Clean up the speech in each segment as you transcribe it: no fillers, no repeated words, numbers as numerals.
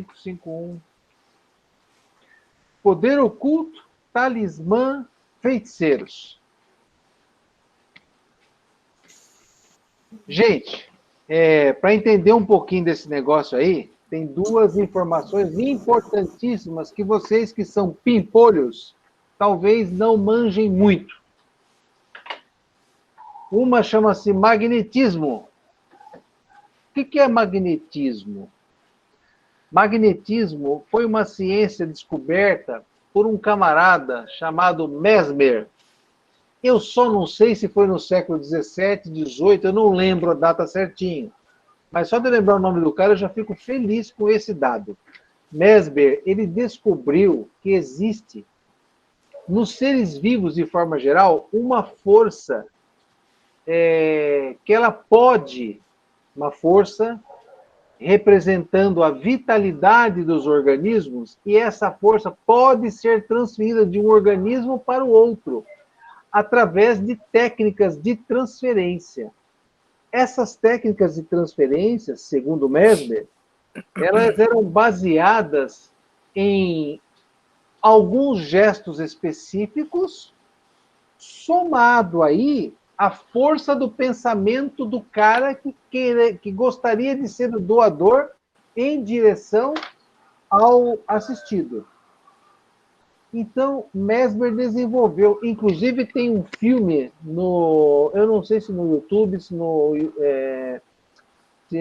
551. Poder oculto, talismã, feiticeiros. Gente, para entender um pouquinho desse negócio aí, tem duas informações importantíssimas que vocês que são pimpolhos talvez não manjem muito. Uma chama-se magnetismo. O que é magnetismo? Magnetismo foi uma ciência descoberta por um camarada chamado Mesmer. Eu só não sei se foi no século 17, 18, eu não lembro a data certinho. Mas só de lembrar o nome do cara, eu já fico feliz com esse dado. Mesmer, ele descobriu que existe, nos seres vivos, de forma geral, uma força que ela pode, uma força representando a vitalidade dos organismos, e essa força pode ser transferida de um organismo para o outro, através de técnicas de transferência. Essas técnicas de transferência, segundo Mesmer, elas eram baseadas em alguns gestos específicos, somado aí à força do pensamento do cara que gostaria de ser o doador em direção ao assistido. Então, Mesmer desenvolveu, inclusive tem um filme eu não sei se no YouTube, se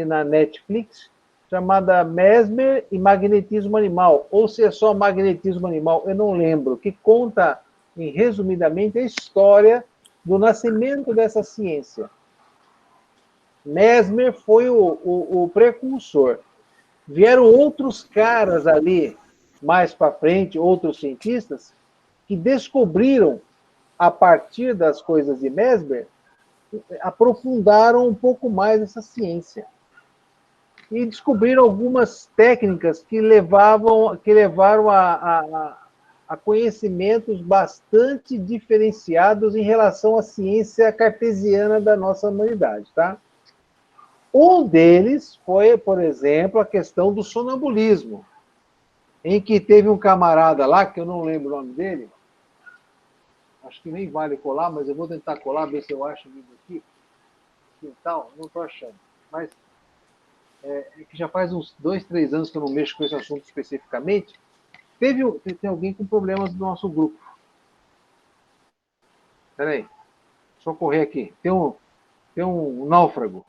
na Netflix, chamada Mesmer e Magnetismo Animal, ou se é só Magnetismo Animal, eu não lembro, que conta, resumidamente, a história do nascimento dessa ciência. Mesmer foi o precursor. Vieram outros caras ali, mais para frente, outros cientistas, que descobriram, a partir das coisas de Mesmer, aprofundaram um pouco mais essa ciência. E descobriram algumas técnicas que levaram a conhecimentos bastante diferenciados em relação à ciência cartesiana da nossa humanidade, tá? Um deles foi, por exemplo, a questão do sonambulismo, em que teve um camarada lá, que eu não lembro o nome dele, acho que nem vale colar, mas eu vou tentar colar, ver se eu acho o livro aqui. Então, não estou achando. Mas que já faz uns 2, 3 anos que eu não mexo com esse assunto especificamente. Tem alguém com problemas no nosso grupo. Espera aí. Deixa eu correr aqui. Tem um náufrago.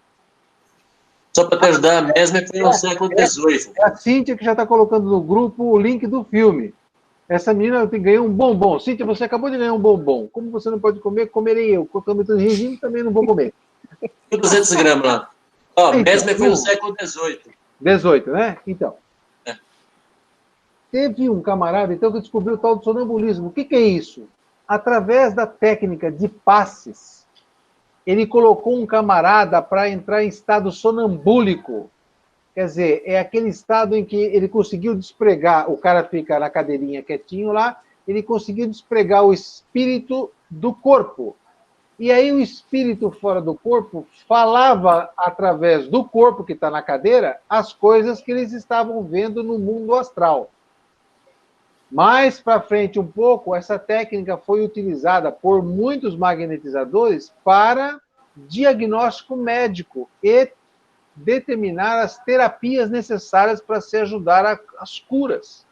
Só para te ajudar, Mesmer foi no século XVIII. É a Cíntia que já está colocando no grupo o link do filme. Essa menina ganhou um bombom. Cíntia, você acabou de ganhar um bombom. Como você não pode comer, comerei eu. Quando eu estou em regime, também não vou comer. 200 gramas lá. Ó, então, Mesmer foi no século XVIII. 18, né? Então. Teve um camarada, então, que descobriu o tal do sonambulismo. O que é isso? Através da técnica de passes, ele colocou um camarada para entrar em estado sonambúlico. Quer dizer, é aquele estado em que ele conseguiu despregar, o cara fica na cadeirinha quietinho lá, ele conseguiu despregar o espírito do corpo. E aí o espírito fora do corpo falava através do corpo que está na cadeira as coisas que eles estavam vendo no mundo astral. Mais para frente um pouco, essa técnica foi utilizada por muitos magnetizadores para diagnóstico médico e determinar as terapias necessárias para se ajudar às curas.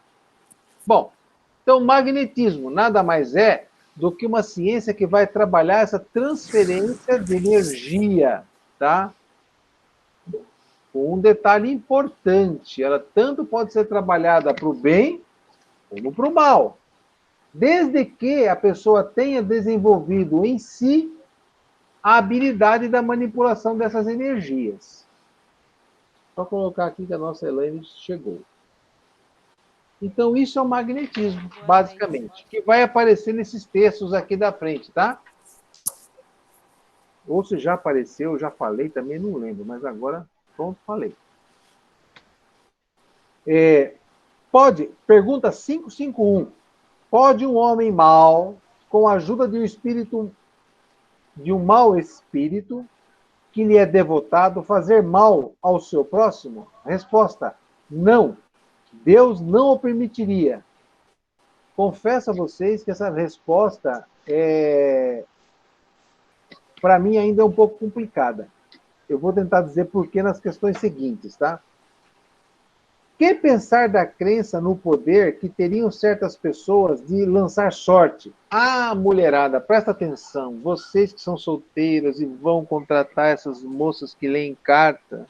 Bom, então magnetismo nada mais é do que uma ciência que vai trabalhar essa transferência de energia, tá? Com um detalhe importante, ela tanto pode ser trabalhada para o bem como para o mal, desde que a pessoa tenha desenvolvido em si a habilidade da manipulação dessas energias. Só colocar aqui que a nossa Elaine chegou. Então, isso é o magnetismo, basicamente, que vai aparecer nesses textos aqui da frente, tá? Ou se já apareceu, já falei, também não lembro, mas agora, pronto, falei. Pergunta 551. Pode um homem mau, com a ajuda de um mau espírito, que lhe é devotado, fazer mal ao seu próximo? Resposta: não. Deus não o permitiria. Confesso a vocês que essa resposta para mim, ainda é um pouco complicada. Eu vou tentar dizer por que nas questões seguintes, tá? Que pensar da crença no poder que teriam certas pessoas de lançar sorte? Ah, mulherada, presta atenção. Vocês que são solteiras e vão contratar essas moças que leem carta,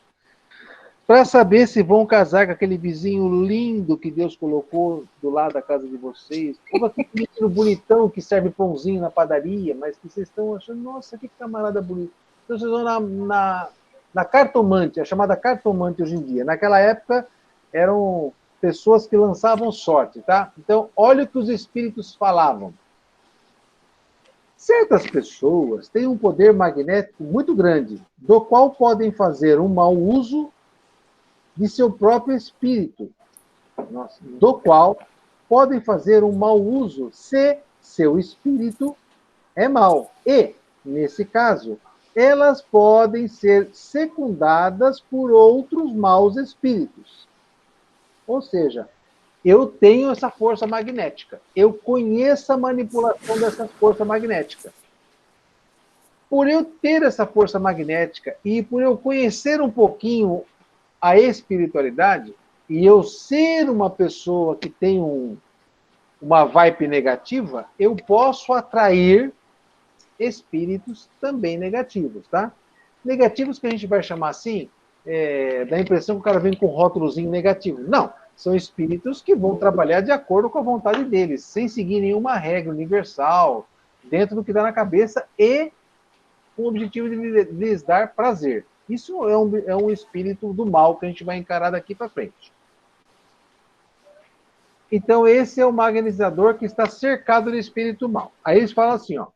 para saber se vão casar com aquele vizinho lindo que Deus colocou do lado da casa de vocês, ou aquele menino bonitão que serve pãozinho na padaria, mas que vocês estão achando, nossa, que camarada bonito. Então vocês vão na cartomante, a chamada cartomante hoje em dia. Naquela época eram pessoas que lançavam sorte, tá? Então, olha o que os espíritos falavam. Certas pessoas têm um poder magnético muito grande, do qual podem fazer um mau uso de seu próprio espírito, do qual podem fazer um mau uso se seu espírito é mau. E, nesse caso, elas podem ser secundadas por outros maus espíritos. Ou seja, eu tenho essa força magnética. Eu conheço a manipulação dessa força magnética. Por eu ter essa força magnética e por eu conhecer um pouquinho a espiritualidade, e eu ser uma pessoa que tem uma vibe negativa, eu posso atrair espíritos também negativos, tá? Negativos que a gente vai chamar assim, dá a impressão que o cara vem com um rótulozinho negativo. Não, são espíritos que vão trabalhar de acordo com a vontade deles, sem seguir nenhuma regra universal, dentro do que dá na cabeça e com o objetivo de lhes dar prazer. Isso é um espírito do mal que a gente vai encarar daqui para frente. Então, esse é o magnetizador que está cercado de espírito mal. Aí eles falam assim, ó.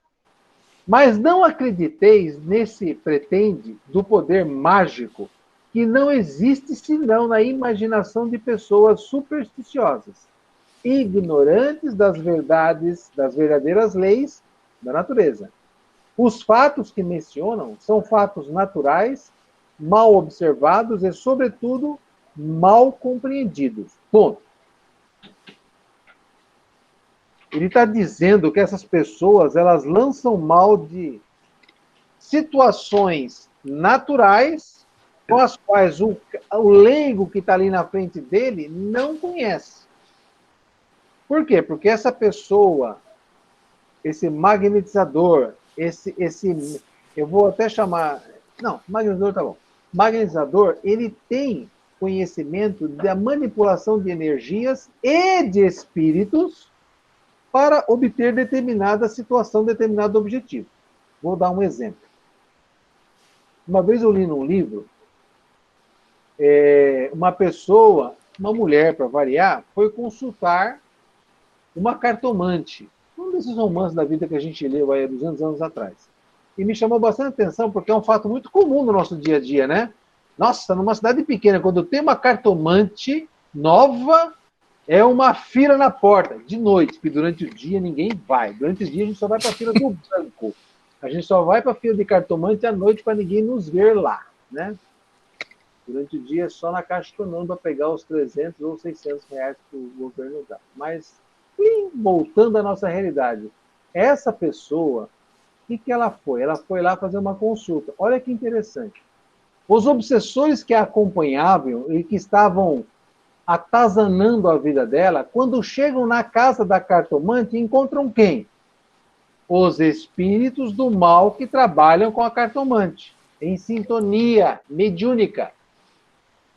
Mas não acrediteis nesse pretende do poder mágico que não existe senão na imaginação de pessoas supersticiosas, ignorantes das verdades, das verdadeiras leis da natureza. Os fatos que mencionam são fatos naturais, mal observados e, sobretudo, mal compreendidos. Ponto. Ele está dizendo que essas pessoas elas lançam mal de situações naturais com as quais o leigo que está ali na frente dele não conhece. Por quê? Porque essa pessoa, esse magnetizador, eu vou até chamar... Não, magnetizador tá bom. Magnetizador, ele tem conhecimento da manipulação de energias e de espíritos para obter determinada situação, determinado objetivo. Vou dar um exemplo. Uma vez eu li num livro, uma pessoa, uma mulher, para variar, foi consultar uma cartomante. Um desses romances da vida que a gente leu há 200 anos atrás. E me chamou bastante atenção, porque é um fato muito comum no nosso dia a dia, né? Nossa, numa cidade pequena, quando tem uma cartomante nova, é uma fila na porta, de noite, porque durante o dia ninguém vai. Durante o dia a gente só vai para a fila do banco. A gente só vai para a fila de cartomante à noite para ninguém nos ver lá, né? Durante o dia é só na Caixa Econômica para pegar os 300 ou 600 reais que o governo dá. Mas, voltando à nossa realidade, essa pessoa, o que ela foi? Ela foi lá fazer uma consulta. Olha que interessante. Os obsessores que a acompanhavam e que estavam atazanando a vida dela, quando chegam na casa da cartomante, encontram quem? Os espíritos do mal que trabalham com a cartomante, em sintonia mediúnica.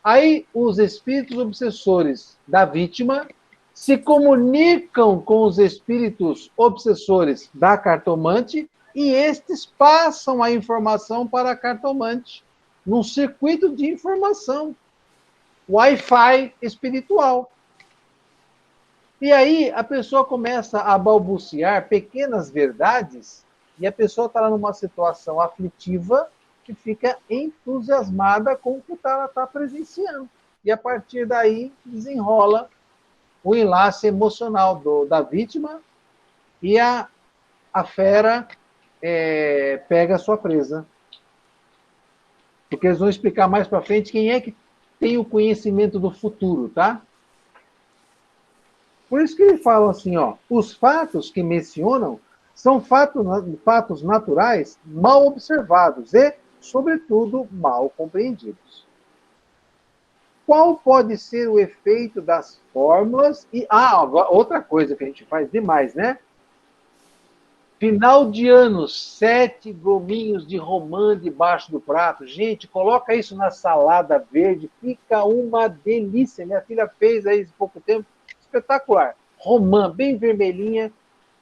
Aí, os espíritos obsessores da vítima se comunicam com os espíritos obsessores da cartomante e estes passam a informação para a cartomante, num circuito de informação. Wi-Fi espiritual. E aí a pessoa começa a balbuciar pequenas verdades e a pessoa está lá numa situação aflitiva que fica entusiasmada com o que ela está presenciando. E a partir daí desenrola o enlace emocional da vítima e a fera pega a sua presa. Porque eles vão explicar mais para frente quem é que tem o conhecimento do futuro, tá? Por isso que eles falam assim, ó, os fatos que mencionam são fatos naturais mal observados e, sobretudo, mal compreendidos. Qual pode ser o efeito das fórmulas? Outra coisa que a gente faz demais, né? Final de ano, 7 gominhos de romã debaixo do prato. Gente, coloca isso na salada verde, fica uma delícia. Minha filha fez aí há pouco tempo, espetacular. Romã, bem vermelhinha,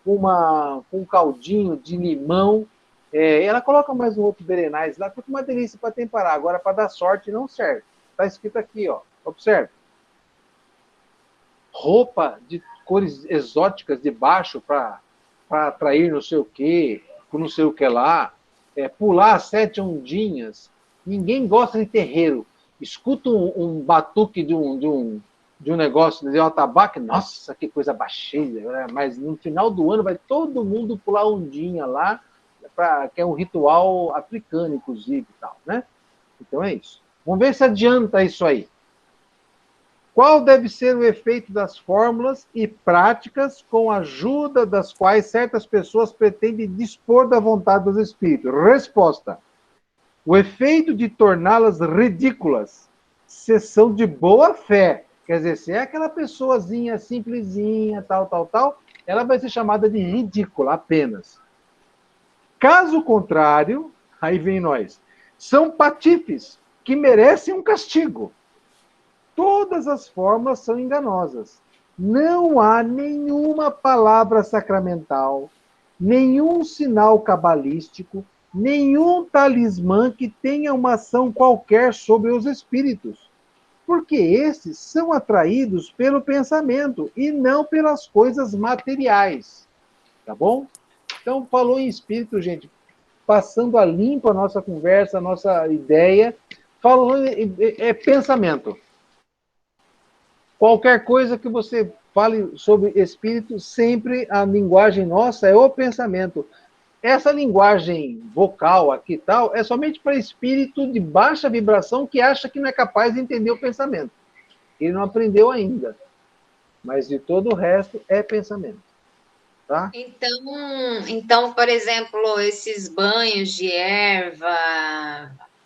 com um caldinho de limão. Ela coloca mais um outro berenais lá, fica uma delícia para temperar. Agora, para dar sorte, não serve. Está escrito aqui, ó. Observe. Roupa de cores exóticas de baixo para atrair não sei o quê, não sei o que lá, pular 7 ondinhas. Ninguém gosta de terreiro. Escuta um batuque de um negócio de atabaque, nossa, que coisa baixeira, né? Mas no final do ano vai todo mundo pular ondinha lá, que é um ritual africano, inclusive, e tal, né? Então é isso. Vamos ver se adianta isso aí. Qual deve ser o efeito das fórmulas e práticas com a ajuda das quais certas pessoas pretendem dispor da vontade dos espíritos? Resposta. O efeito de torná-las ridículas, se são de boa fé. Quer dizer, se é aquela pessoazinha simplesinha, tal, ela vai ser chamada de ridícula apenas. Caso contrário, aí vem nós, são patifes que merecem um castigo. Todas as fórmulas são enganosas. Não há nenhuma palavra sacramental, nenhum sinal cabalístico, nenhum talismã que tenha uma ação qualquer sobre os espíritos, porque esses são atraídos pelo pensamento e não pelas coisas materiais. Tá bom? Então, falou em espírito, gente, passando a limpo a nossa conversa, a nossa ideia, falando pensamento. Qualquer coisa que você fale sobre espírito, sempre a linguagem nossa é o pensamento. Essa linguagem vocal aqui e tal é somente para espírito de baixa vibração que acha que não é capaz de entender o pensamento. Ele não aprendeu ainda. Mas de todo o resto é pensamento. Tá? Então, por exemplo, esses banhos de erva...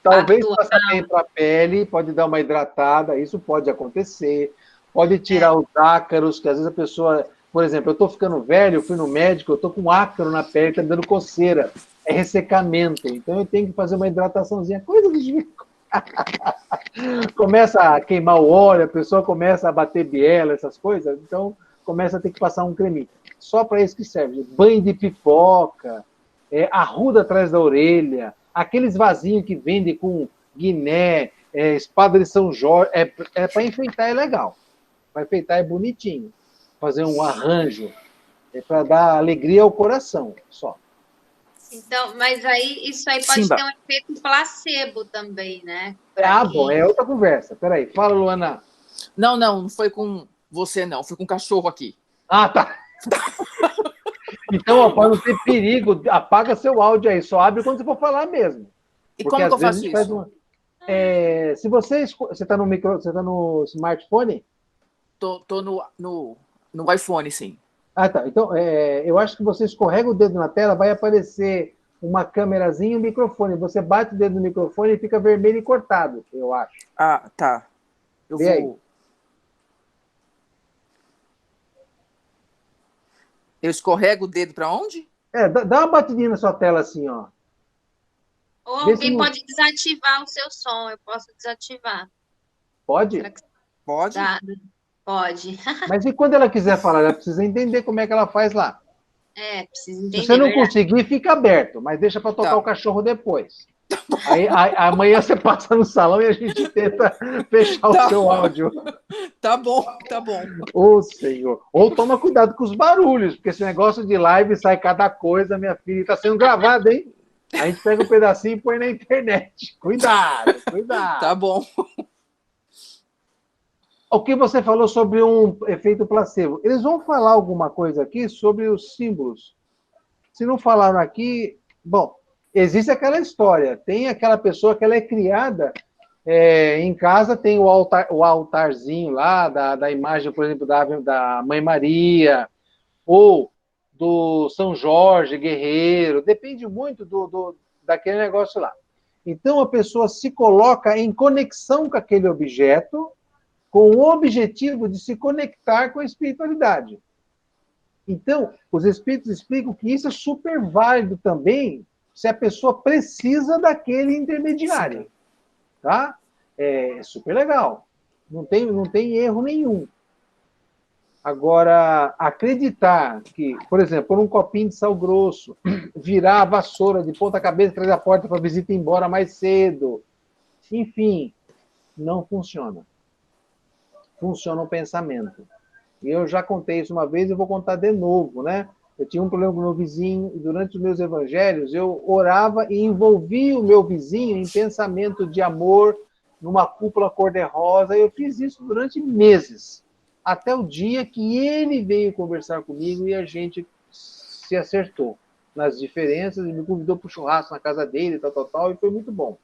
Talvez faça bem para a pele, pode dar uma hidratada, isso pode acontecer. Pode tirar os ácaros, que às vezes a pessoa... Por exemplo, eu estou ficando velho, eu fui no médico, eu estou com ácaro na pele, está me dando coceira. É ressecamento. Então eu tenho que fazer uma hidrataçãozinha. Coisa de... Começa a queimar o óleo, a pessoa começa a bater biela, essas coisas. Então começa a ter que passar um creminho. Só para isso que serve. Banho de pipoca, arruda atrás da orelha, aqueles vasinhos que vendem com guiné, espada de São Jorge. Para enfeitar é legal. Para enfeitar é bonitinho. Fazer um arranjo. É para dar alegria ao coração, só. Então, mas aí isso aí pode ter um efeito placebo também, né? Bom, é outra conversa. Peraí, fala, Luana. Não foi com você, não. Foi com o cachorro aqui. Ah, tá. Então, para não ter perigo, apaga seu áudio aí. Só abre quando você for falar mesmo. E como que eu faço isso? Se você está no você está no smartphone? Tô no iPhone, sim. Ah, tá. Então, eu acho que você escorrega o dedo na tela, vai aparecer uma câmerazinha e um microfone. Você bate o dedo no microfone e fica vermelho e cortado, eu acho. Ah, tá. Eu vou... Aí. Eu escorrego o dedo para onde? Dá uma batidinha na sua tela assim, ó. Ou alguém pode desativar o seu som, eu posso desativar. Pode? Pode? Pode. Mas e quando ela quiser falar? Ela precisa entender como é que ela faz lá. Precisa entender. Se você não conseguir, fica aberto, mas deixa para tocar o cachorro depois. Aí amanhã você passa no salão e a gente tenta fechar o seu áudio. Tá bom. Ô, Senhor. Ou toma cuidado com os barulhos, porque esse negócio de live sai cada coisa, minha filha. Está sendo gravado, hein? A gente pega um pedacinho e põe na internet. Cuidado. Tá bom. O que você falou sobre um efeito placebo? Eles vão falar alguma coisa aqui sobre os símbolos. Se não falaram aqui... Bom, existe aquela história. Tem aquela pessoa que ela é criada Em casa tem o altarzinho lá, da imagem, por exemplo, da Mãe Maria, ou do São Jorge Guerreiro, depende muito daquele negócio lá. Então, a pessoa se coloca em conexão com aquele objeto, com o objetivo de se conectar com a espiritualidade. Então, os espíritos explicam que isso é super válido também se a pessoa precisa daquele intermediário. Tá? É super legal. Não tem erro nenhum. Agora, acreditar que, por exemplo, por um copinho de sal grosso, virar a vassoura de ponta cabeça, trazer a porta para a visita ir embora mais cedo, enfim, não funciona. Funciona o pensamento. E eu já contei isso uma vez e vou contar de novo, né? Eu tinha um problema com o meu vizinho e durante os meus evangelhos eu orava e envolvia o meu vizinho em pensamento de amor, numa cúpula cor-de-rosa. Eu fiz isso durante meses, até o dia que ele veio conversar comigo e a gente se acertou nas diferenças e me convidou para o churrasco na casa dele, tal, e foi muito bom.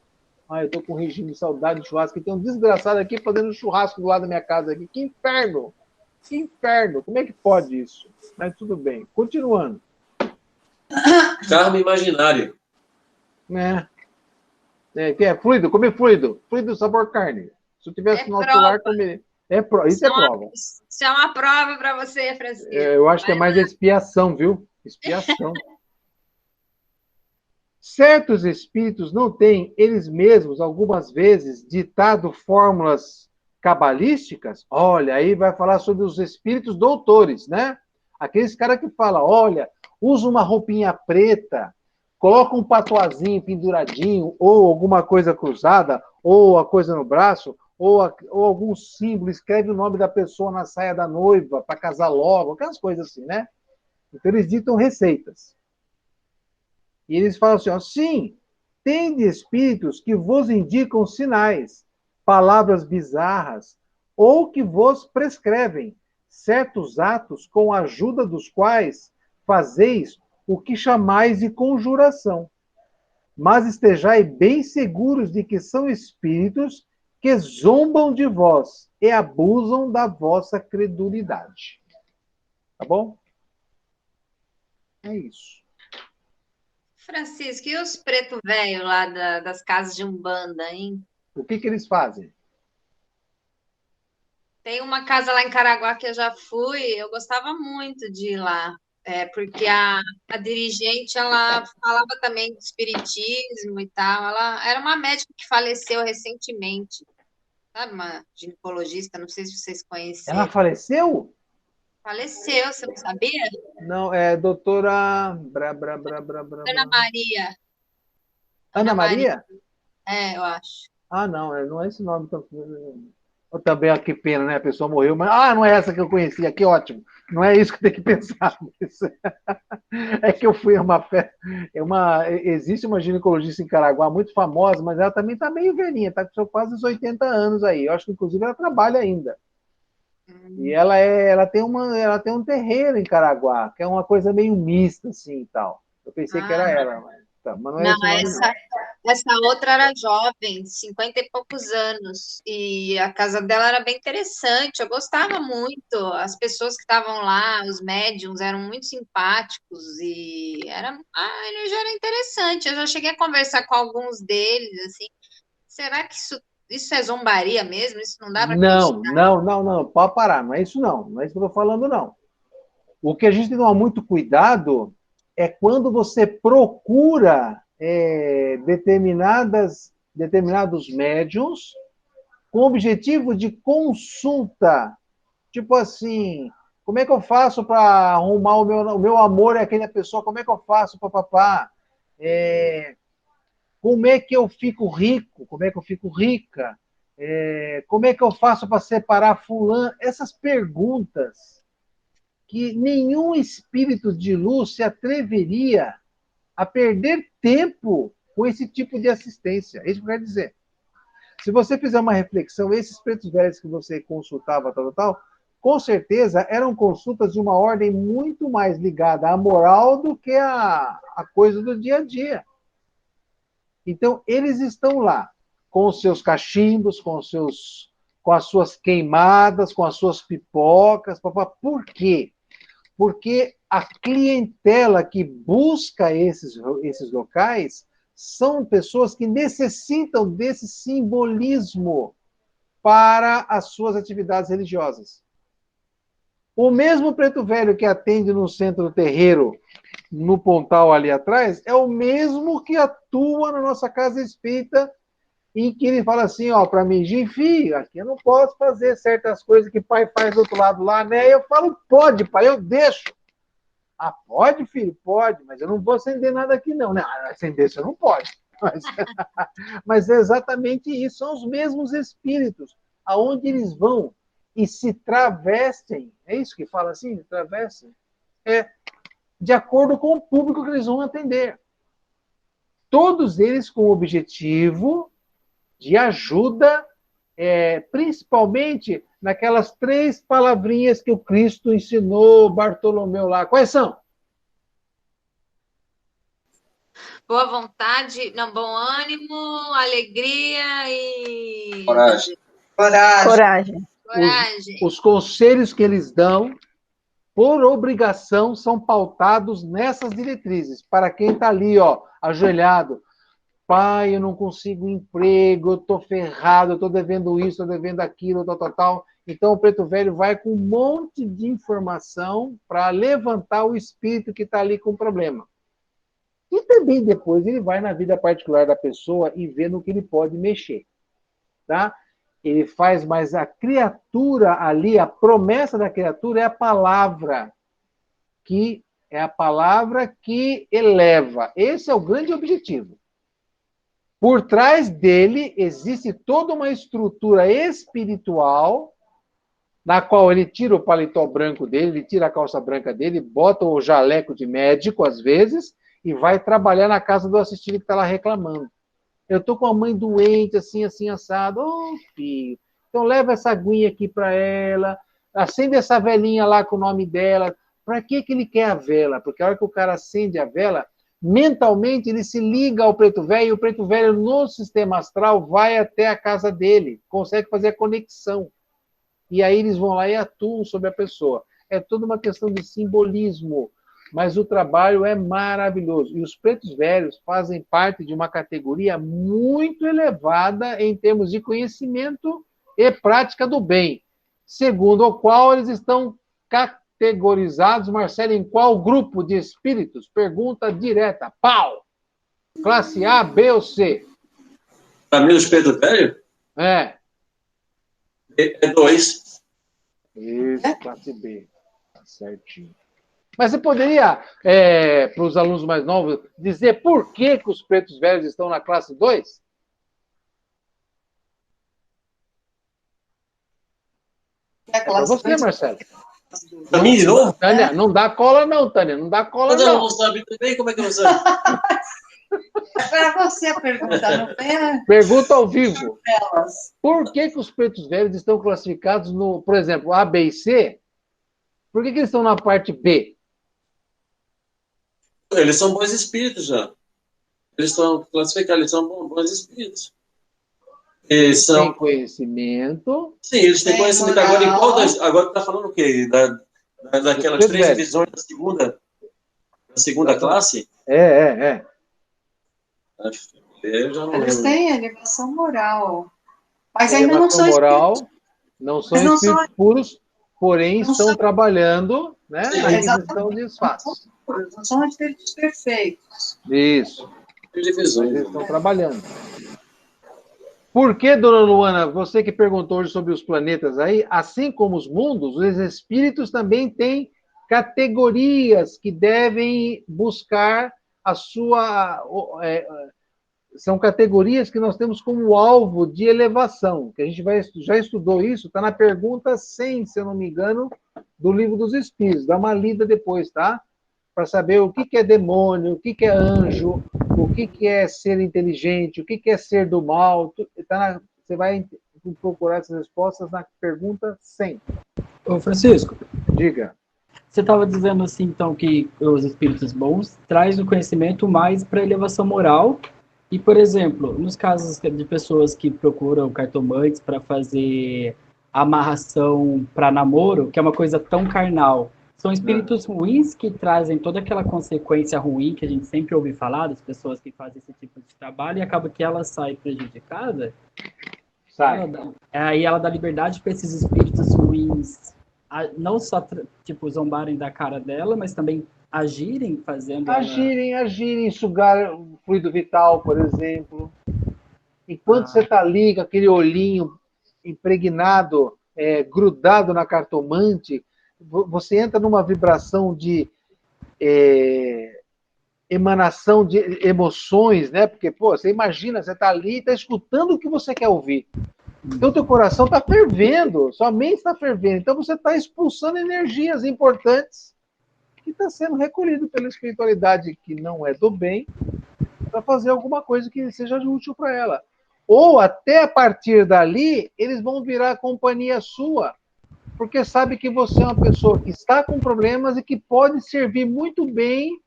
Eu tô com um regime de saudade de churrasco, que tem um desgraçado aqui fazendo churrasco do lado da minha casa aqui. Que inferno! Que inferno! Como é que pode isso? Mas tudo bem. Continuando. Carro imaginário. Que é fluido, comer fluido. Fluido sabor carne. Se eu tivesse no celular, comer. Isso é prova. Isso é uma prova para você, Francisco. Eu acho que é mais expiação, viu? Expiação. Certos espíritos não têm, eles mesmos, algumas vezes, ditado fórmulas cabalísticas. Olha, aí vai falar sobre os espíritos doutores, né? Aqueles caras que falam, olha, usa uma roupinha preta, coloca um patuazinho penduradinho, ou alguma coisa cruzada, ou a coisa no braço, ou algum símbolo, escreve o nome da pessoa na saia da noiva, para casar logo, aquelas coisas assim, né? Então eles ditam receitas. E eles falam assim, sim, tem de espíritos que vos indicam sinais, palavras bizarras, ou que vos prescrevem certos atos com a ajuda dos quais fazeis o que chamais de conjuração. Mas estejai bem seguros de que são espíritos que zombam de vós e abusam da vossa credulidade. Tá bom? É isso. Francisco, e os preto velho lá das casas de Umbanda, hein? O que eles fazem? Tem uma casa lá em Caraguá que eu já fui, eu gostava muito de ir lá, porque a dirigente, ela falava também de espiritismo e tal, ela era uma médica que faleceu recentemente, sabe, uma ginecologista, não sei se vocês conheceram. Ela faleceu? Faleceu, você não sabia? Não, é doutora... Ana Maria. Ana Maria? Eu acho. Não é esse nome. Também, que pena, né? A pessoa morreu, mas... não é essa que eu conhecia, que ótimo. Não é isso que tem que pensar. É que eu fui a uma festa... Existe uma ginecologista em Caraguá muito famosa, mas ela também está meio velhinha, está com quase os 80 anos aí. Eu acho que, inclusive, ela trabalha ainda. E ela tem um terreiro em Caraguá, que é uma coisa meio mista, assim, e tal. Eu pensei que era ela, mas não é esse nome, não. Essa outra era jovem, 50 e poucos anos, e a casa dela era bem interessante, eu gostava muito, as pessoas que estavam lá, os médiums, eram muito simpáticos, e a energia era interessante, eu já cheguei a conversar com alguns deles, assim, será que isso é zombaria mesmo? Isso não dá para acreditar? Não, pode parar, não é isso não é isso que eu estou falando, não. O que a gente tem que tomar muito cuidado é quando você procura determinados médiums com objetivo de consulta. Tipo assim, como é que eu faço para arrumar o meu amor é aquela pessoa? Como é que eu faço, papapá? Como é que eu fico rico? Como é que eu fico rica? Como é que eu faço para separar fulano? Essas perguntas que nenhum espírito de luz se atreveria a perder tempo com esse tipo de assistência. É isso que eu quero dizer. Se você fizer uma reflexão, esses pretos velhos que você consultava, tal, com certeza eram consultas de uma ordem muito mais ligada à moral do que a coisa do dia a dia. Então, eles estão lá com os seus cachimbos, com as suas queimadas, com as suas pipocas. Por quê? Porque a clientela que busca esses locais são pessoas que necessitam desse simbolismo para as suas atividades religiosas. O mesmo preto velho que atende no centro do terreiro, no pontal ali atrás, é o mesmo que atua na nossa casa espírita, em que ele fala assim, ó, para mim, Gifi, aqui eu não posso fazer certas coisas que pai faz do outro lado lá, né? Eu falo, pode, pai, eu deixo. Ah, pode, filho? Pode, mas eu não vou acender nada aqui, não. Não, acender você não pode. Mas é exatamente isso, são os mesmos espíritos, aonde eles vão e se travestem, é isso que fala assim? Travestem? É, de acordo com o público que eles vão atender. Todos eles com o objetivo de ajuda, principalmente naquelas 3 palavrinhas que o Cristo ensinou Bartolomeu lá. Quais são? Boa vontade, não, bom ânimo, alegria e... Coragem. Coragem. Coragem. Os conselhos que eles dão, por obrigação, são pautados nessas diretrizes. Para quem está ali, ó, ajoelhado, pai, eu não consigo emprego, eu estou ferrado, eu estou devendo isso, estou devendo aquilo, tal. Então, o preto velho vai com um monte de informação para levantar o espírito que está ali com o problema. E também depois ele vai na vida particular da pessoa e vê no que ele pode mexer. Tá? Ele faz, mas a criatura ali, a promessa da criatura é a palavra que eleva. Esse é o grande objetivo. Por trás dele existe toda uma estrutura espiritual na qual ele tira o paletó branco dele, ele tira a calça branca dele, bota o jaleco de médico, às vezes, e vai trabalhar na casa do assistido que está lá reclamando. Eu estou com a mãe doente, assim, assado. Ô, filho, então leva essa aguinha aqui para ela, acende essa velinha lá com o nome dela. Para que ele quer a vela? Porque a hora que o cara acende a vela, mentalmente ele se liga ao preto velho, e o preto velho no sistema astral vai até a casa dele, consegue fazer a conexão. E aí eles vão lá e atuam sobre a pessoa. É toda uma questão de simbolismo, mas o trabalho é maravilhoso. E os pretos velhos fazem parte de uma categoria muito elevada em termos de conhecimento e prática do bem, segundo o qual eles estão categorizados, Marcelo, em qual grupo de espíritos? Pergunta direta. Pau! Classe A, B ou C? Para mim, os preto velho? É 2. Isso, classe B. Tá certinho. Mas você poderia, para os alunos mais novos, dizer por que os pretos velhos estão na classe 2? Para você, Marcelo. Para mim, de novo? Tânia, não dá cola não, Tânia. Não dá cola Mas eu não. não sabe também, como é que eu não sabe? É para você a pergunta, não é? Pergunta ao vivo. Elas. Por que os pretos velhos estão classificados no, por exemplo, A, B e C? Por que eles estão na parte B? Eles são bons espíritos já. Eles estão classificados, eles são bons espíritos. Eles são... Tem conhecimento. Sim, eles têm conhecimento. Agora, em qual agora está falando o quê? Daquelas 3 divisões da segunda classe? É. Eu já não Eles lembro. têm elevação moral. Mas ainda não são moral, espíritos. não são Mas não espíritos são- puros, porém não estão são- trabalhando, né, Sim, na exatamente. revisão de espaços. Não são espíritos perfeitos. Isso. Mas Divisões. eles estão trabalhando. Por que, dona Luana, você que perguntou hoje sobre os planetas aí, assim como os mundos, os espíritos também têm categorias que devem buscar a sua... são categorias que nós temos como alvo de elevação, que a gente já estudou isso, está na pergunta 100, se eu não me engano, do Livro dos Espíritos. Dá uma lida depois, tá? Para saber o que é demônio, o que é anjo, o que é ser inteligente, o que é ser do mal. Você vai procurar essas respostas na pergunta 100. Ô, Francisco, Diga. você estava dizendo assim, então, que os espíritos bons trazem o conhecimento mais para elevação moral E, por exemplo, nos casos de pessoas que procuram cartomantes para fazer amarração para namoro, que é uma coisa tão carnal, são espíritos ruins que trazem toda aquela consequência ruim que a gente sempre ouve falar das pessoas que fazem esse tipo de trabalho e acaba que ela sai prejudicada. Sai. Aí ela dá liberdade para esses espíritos ruins não só tipo zombarem da cara dela, mas também agirem fazendo Agirem, sugar o fluido vital, por exemplo. Enquanto você está ali com aquele olhinho impregnado, grudado na cartomante, você entra numa vibração de emanação de emoções, né? Porque, pô, você imagina, você está ali e está escutando o que você quer ouvir. Então, teu coração está fervendo, sua mente está fervendo. Então, você está expulsando energias importantes que está sendo recolhido pela espiritualidade que não é do bem para fazer alguma coisa que seja útil para ela. Ou até a partir dali, eles vão virar companhia sua, porque sabe que você é uma pessoa que está com problemas e que pode servir muito bem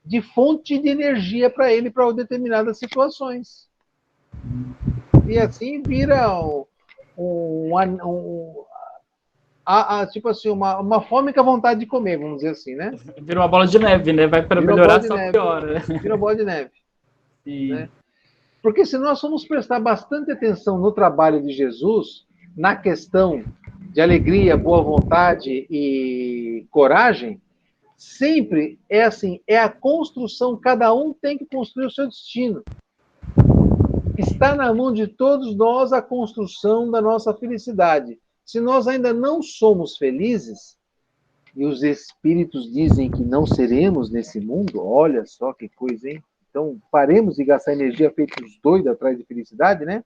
de fonte de energia para ele para determinadas situações. E assim vira tipo assim, uma fome com a vontade de comer, vamos dizer assim, né? Vira uma bola de neve, né? Vai para melhorar, só piora. Vira bola de neve. Sim. Né? Porque se nós formos prestar bastante atenção no trabalho de Jesus, na questão de alegria, boa vontade e coragem, sempre é assim, é a construção, cada um tem que construir o seu destino. Está na mão de todos nós a construção da nossa felicidade. Se nós ainda não somos felizes, e os espíritos dizem que não seremos nesse mundo, olha só que coisa, hein? Então, paremos de gastar energia feitos doidos atrás de felicidade, né?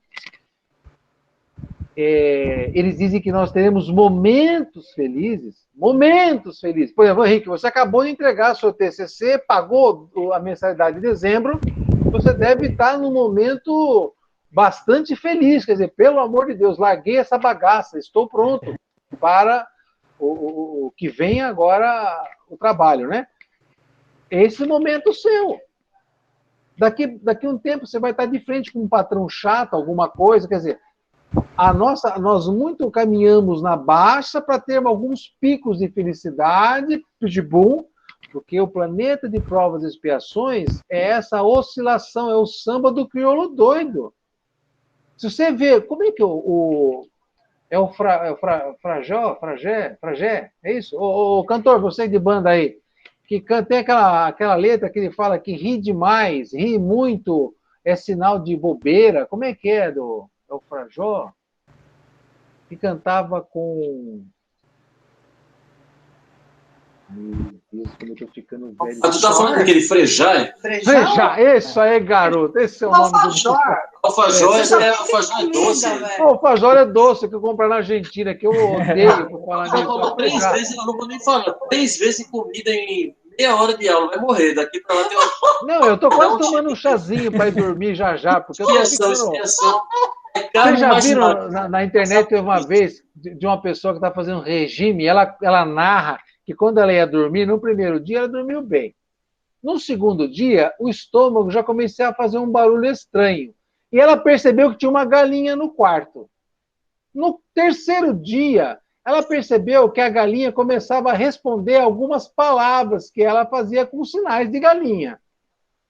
Eles dizem que nós teremos momentos felizes. Momentos felizes. Por exemplo, Henrique, você acabou de entregar seu TCC, pagou a mensalidade de dezembro, você deve estar num momento bastante feliz. Quer dizer, pelo amor de Deus, larguei essa bagaça, estou pronto para o que vem agora o trabalho, né? Esse momento seu. Daqui um tempo você vai estar de frente com um patrão chato, alguma coisa, quer dizer, nós muito caminhamos na baixa para ter alguns picos de felicidade, de boom, porque o planeta de provas e expiações é essa oscilação, é o samba do crioulo doido. Se você vê, como é que Fragé, é isso? O cantor, você de banda aí, que tem aquela letra que ele fala que ri demais, ri muito, é sinal de bobeira. Como é que é é o Frajó? Que cantava com... Meu Deus, como eu tô ficando velho. Ah, tu tá falando daquele Frejá? Frejá, isso aí, garoto. Esse é o nome do... Alfajor é doce. O alfajor é doce, que eu compro na Argentina, que eu odeio por falar Já falou nisso. 3 vezes, eu não vou nem falar. 3 vezes comida em meia hora de aula, vai morrer. Daqui pra lá tem uma... Não, eu tô quase tomando um chazinho para ir dormir já, porque eu tô ficando... Expiação. Vocês já viram na internet uma vez de uma pessoa que está fazendo regime, ela narra que quando ela ia dormir, no primeiro dia ela dormiu bem. No segundo dia, o estômago já começou a fazer um barulho estranho. E ela percebeu que tinha uma galinha no quarto. No terceiro dia, ela percebeu que a galinha começava a responder algumas palavras que ela fazia com sinais de galinha.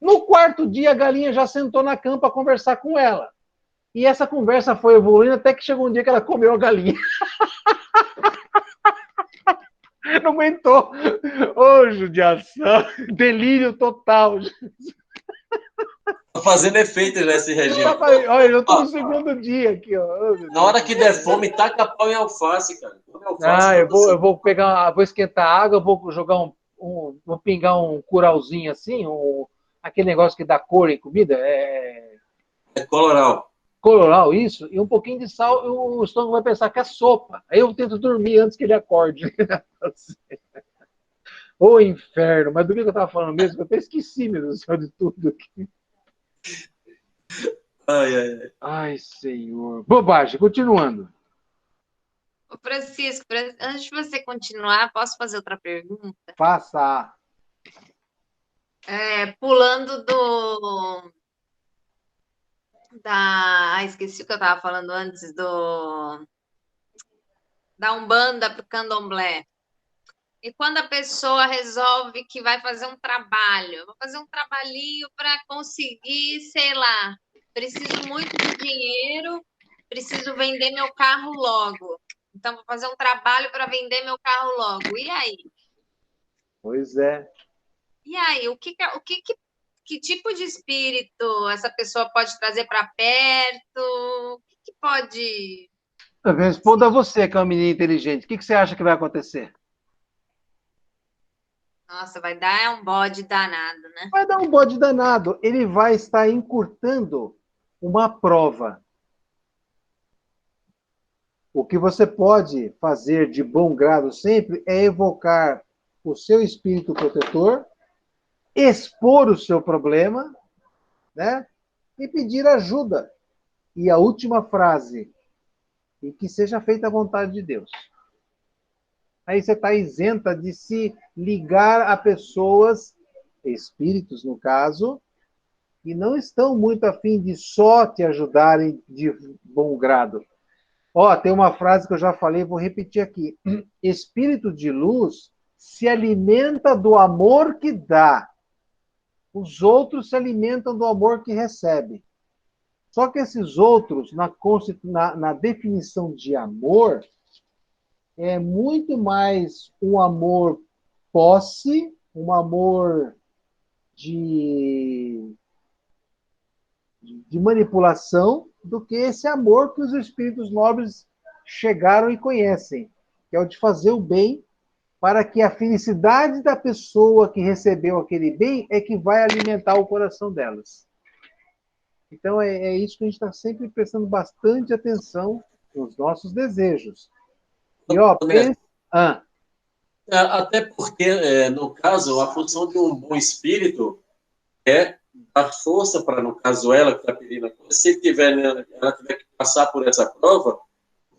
No quarto dia, a galinha já sentou na cama para conversar com ela. E essa conversa foi evoluindo até que chegou um dia que ela comeu a galinha. Não aguentou. Ô, judiação. Delírio total. Tá fazendo efeito já esse regime. Olha, eu tô no segundo dia aqui, ó. Na hora que der fome, taca pau em alface, cara. Eu vou vou esquentar água, eu vou jogar vou pingar um curauzinho assim, aquele negócio que dá cor em comida. É coloral. Coloral, isso, e um pouquinho de sal, e o estômago vai pensar que é sopa. Aí eu tento dormir antes que ele acorde. Ô, inferno, mas do que eu estava falando mesmo? Eu até esqueci, meu Deus do céu, de tudo aqui. Ai, Senhor. Bobagem, continuando. Francisco, antes de você continuar, posso fazer outra pergunta? Faça. Pulando do Esqueci o que eu estava falando antes da Umbanda para o Candomblé. E quando a pessoa resolve que vai fazer um trabalho, eu vou fazer um trabalhinho para conseguir, sei lá, preciso muito de dinheiro, preciso vender meu carro logo. Então, vou fazer um trabalho para vender meu carro logo. E aí? Pois é. E aí, que tipo de espírito essa pessoa pode trazer para perto? O que pode. Eu respondo a você, que é uma menina inteligente. O que você acha que vai acontecer? Nossa, vai dar um bode danado, né? Vai dar um bode danado. Ele vai estar encurtando uma prova. O que você pode fazer de bom grado sempre é evocar o seu espírito protetor, expor o seu problema, né? E pedir ajuda. E a última frase, e que seja feita a vontade de Deus. Aí você está isenta de se ligar a pessoas, espíritos no caso, que não estão muito afim de só te ajudarem de bom grado. Ó, tem uma frase que eu já falei, vou repetir aqui. Espírito de luz se alimenta do amor que dá. Os outros se alimentam do amor que recebe. Só que esses outros, na definição de amor, é muito mais um amor posse, um amor de manipulação, do que esse amor que os espíritos nobres chegaram e conhecem, que é o de fazer o bem, para que a felicidade da pessoa que recebeu aquele bem é que vai alimentar o coração delas. Então, é isso que a gente está sempre prestando bastante atenção nos nossos desejos. E, ó, pensa... Até porque, no caso, a função de um bom espírito é dar força para, no caso, ela que está pedindo a coisa, se ela tiver que passar por essa prova,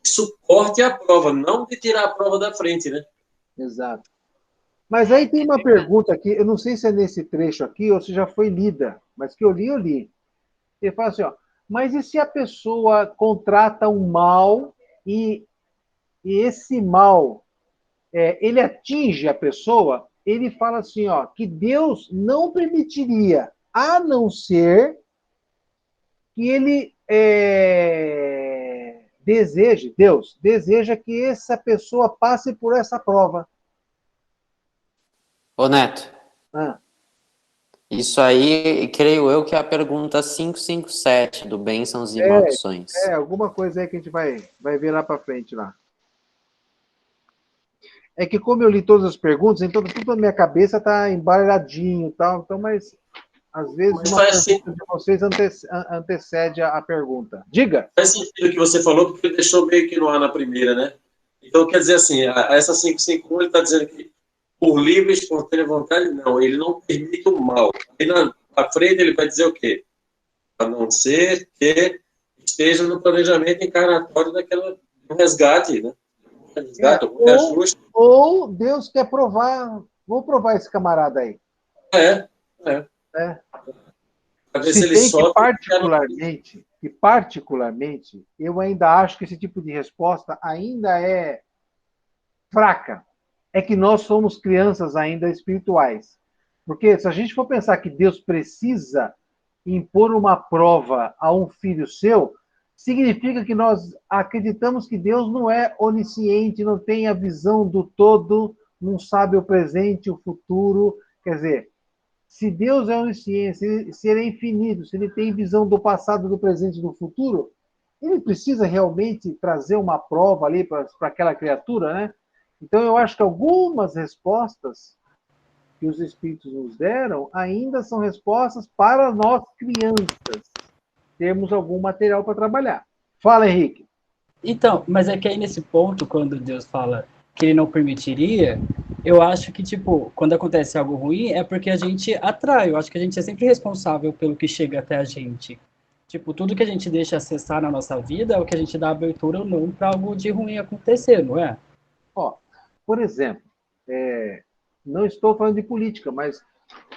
suporte a prova, não de tirar a prova da frente, né? Exato. Mas aí tem uma pergunta aqui, eu não sei se é nesse trecho aqui ou se já foi lida, mas que eu li. Ele fala assim, ó, mas e se a pessoa contrata um mal e esse mal, ele atinge a pessoa? Ele fala assim, ó, que Deus não permitiria, a não ser que ele Deus deseja que essa pessoa passe por essa prova. Ô, Neto, isso aí, creio eu, que é a pergunta 557 do Bênçãos e Maldições. Alguma coisa aí que a gente vai ver lá para frente lá. É que como eu li todas as perguntas, então tudo na minha cabeça tá embaralhadinho e tal, então, mas às vezes uma pergunta de vocês antecede a pergunta. Diga! Faz sentido o que você falou, porque ele deixou meio que no ar na primeira, né? Então, quer dizer assim, essa 551, ele está dizendo que por livre e espontânea vontade, não, ele não permite o mal. E na frente ele vai dizer o quê? A não ser que esteja no planejamento encarnatório daquela resgate, né? Resgate, ou Deus quer provar, vou provar esse camarada aí. Se tem que particularmente, eu ainda acho que esse tipo de resposta ainda é fraca. É que nós somos crianças ainda espirituais. Porque se a gente for pensar que Deus precisa impor uma prova a um filho seu, significa que nós acreditamos que Deus não é onisciente, não tem a visão do todo, não sabe o presente, o futuro. Quer dizer, se Deus é onisciente, se ele é infinito, se ele tem visão do passado, do presente e do futuro, ele precisa realmente trazer uma prova ali para aquela criatura, né? Então, eu acho que algumas respostas que os espíritos nos deram ainda são respostas para nós crianças termos algum material para trabalhar. Fala, Henrique. Então, mas é que aí nesse ponto, quando Deus fala que ele não permitiria, eu acho que, tipo, quando acontece algo ruim, é porque a gente atrai. Eu acho que a gente é sempre responsável pelo que chega até a gente. Tipo, tudo que a gente deixa acessar na nossa vida é o que a gente dá abertura ou não para algo de ruim acontecer, não é? Ó, por exemplo, não estou falando de política, mas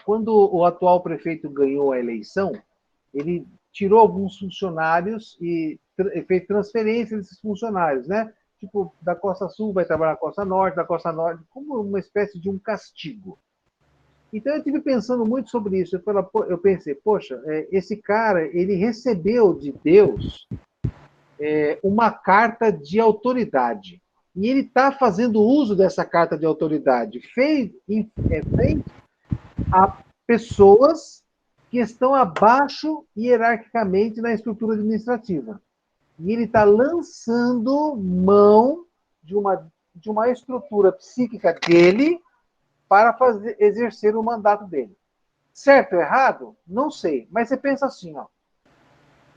quando o atual prefeito ganhou a eleição, ele tirou alguns funcionários e fez transferência desses funcionários, né? Tipo, da Costa Sul vai trabalhar na Costa Norte, da Costa Norte, como uma espécie de um castigo. Então, eu estive pensando muito sobre isso. Eu pensei, poxa, esse cara, ele recebeu de Deus uma carta de autoridade. E ele está fazendo uso dessa carta de autoridade. Fez a pessoas que estão abaixo hierarquicamente na estrutura administrativa. E ele está lançando mão de uma estrutura psíquica dele para exercer o mandato dele. Certo ou errado? Não sei. Mas você pensa assim, ó.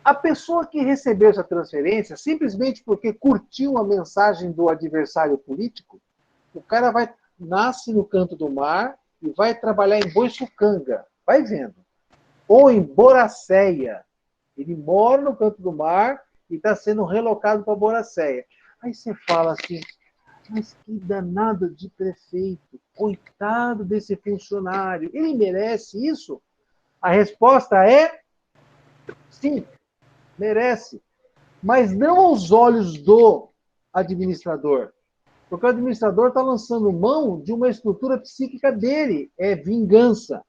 A pessoa que recebeu essa transferência, simplesmente porque curtiu a mensagem do adversário político, o cara nasce no canto do mar e vai trabalhar em Boiçucanga. Vai vendo. Ou em Boracéia. Ele mora no canto do mar e está sendo relocado para Boracéia. Aí você fala assim, mas que danado de prefeito, coitado desse funcionário, ele merece isso? A resposta é sim, merece. Mas não aos olhos do administrador. Porque o administrador está lançando mão de uma estrutura psíquica dele, é vingança.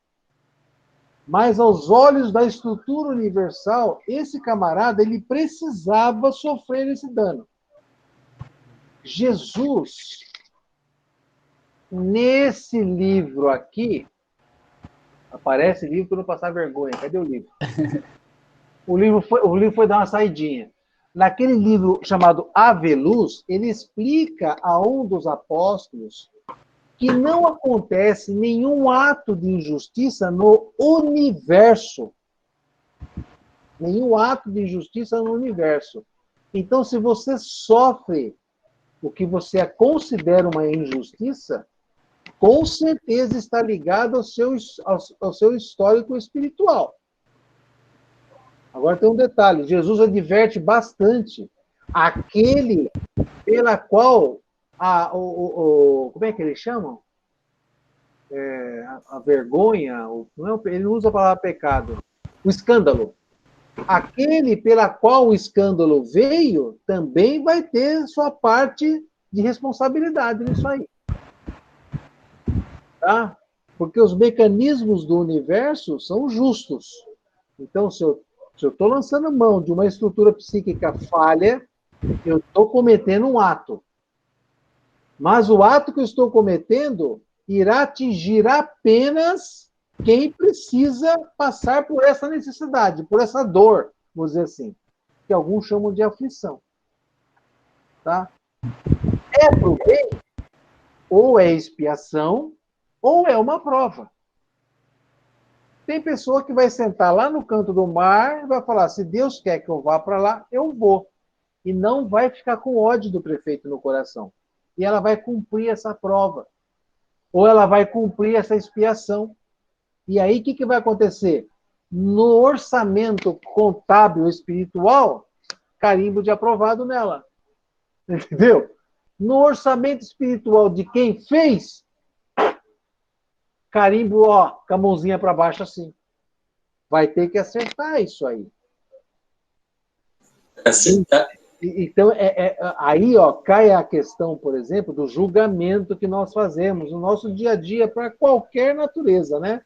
Mas aos olhos da estrutura universal, esse camarada, ele precisava sofrer esse dano. Jesus, nesse livro aqui, aparece livro para não passar vergonha. Cadê o livro? O livro foi dar uma saidinha. Naquele livro chamado Ave Luz, ele explica a um dos apóstolos que não acontece nenhum ato de injustiça no universo. Nenhum ato de injustiça no universo. Então, se você sofre o que você considera uma injustiça, com certeza está ligado ao seu histórico espiritual. Agora tem um detalhe, Jesus adverte bastante aquele pela qual como é que eles chamam? A vergonha, ele não usa a palavra pecado, o escândalo. Aquele pela qual o escândalo veio também vai ter sua parte de responsabilidade nisso aí. Tá? Porque os mecanismos do universo são justos. Então, se eu estou lançando mão de uma estrutura psíquica falha, eu estou cometendo um ato. Mas o ato que eu estou cometendo irá atingir apenas quem precisa passar por essa necessidade, por essa dor, vamos dizer assim, que alguns chamam de aflição. Tá? É para o bem, ou é expiação, ou é uma prova. Tem pessoa que vai sentar lá no canto do mar e vai falar, se Deus quer que eu vá para lá, eu vou. E não vai ficar com ódio do prefeito no coração. E ela vai cumprir essa prova. Ou ela vai cumprir essa expiação. E aí, o que vai acontecer? No orçamento contábil espiritual, carimbo de aprovado nela. Entendeu? No orçamento espiritual de quem fez, carimbo, ó, com a mãozinha para baixo assim. Vai ter que acertar isso aí. Acertar. Então, aí ó, cai a questão, por exemplo, do julgamento que nós fazemos no nosso dia a dia para qualquer natureza, né?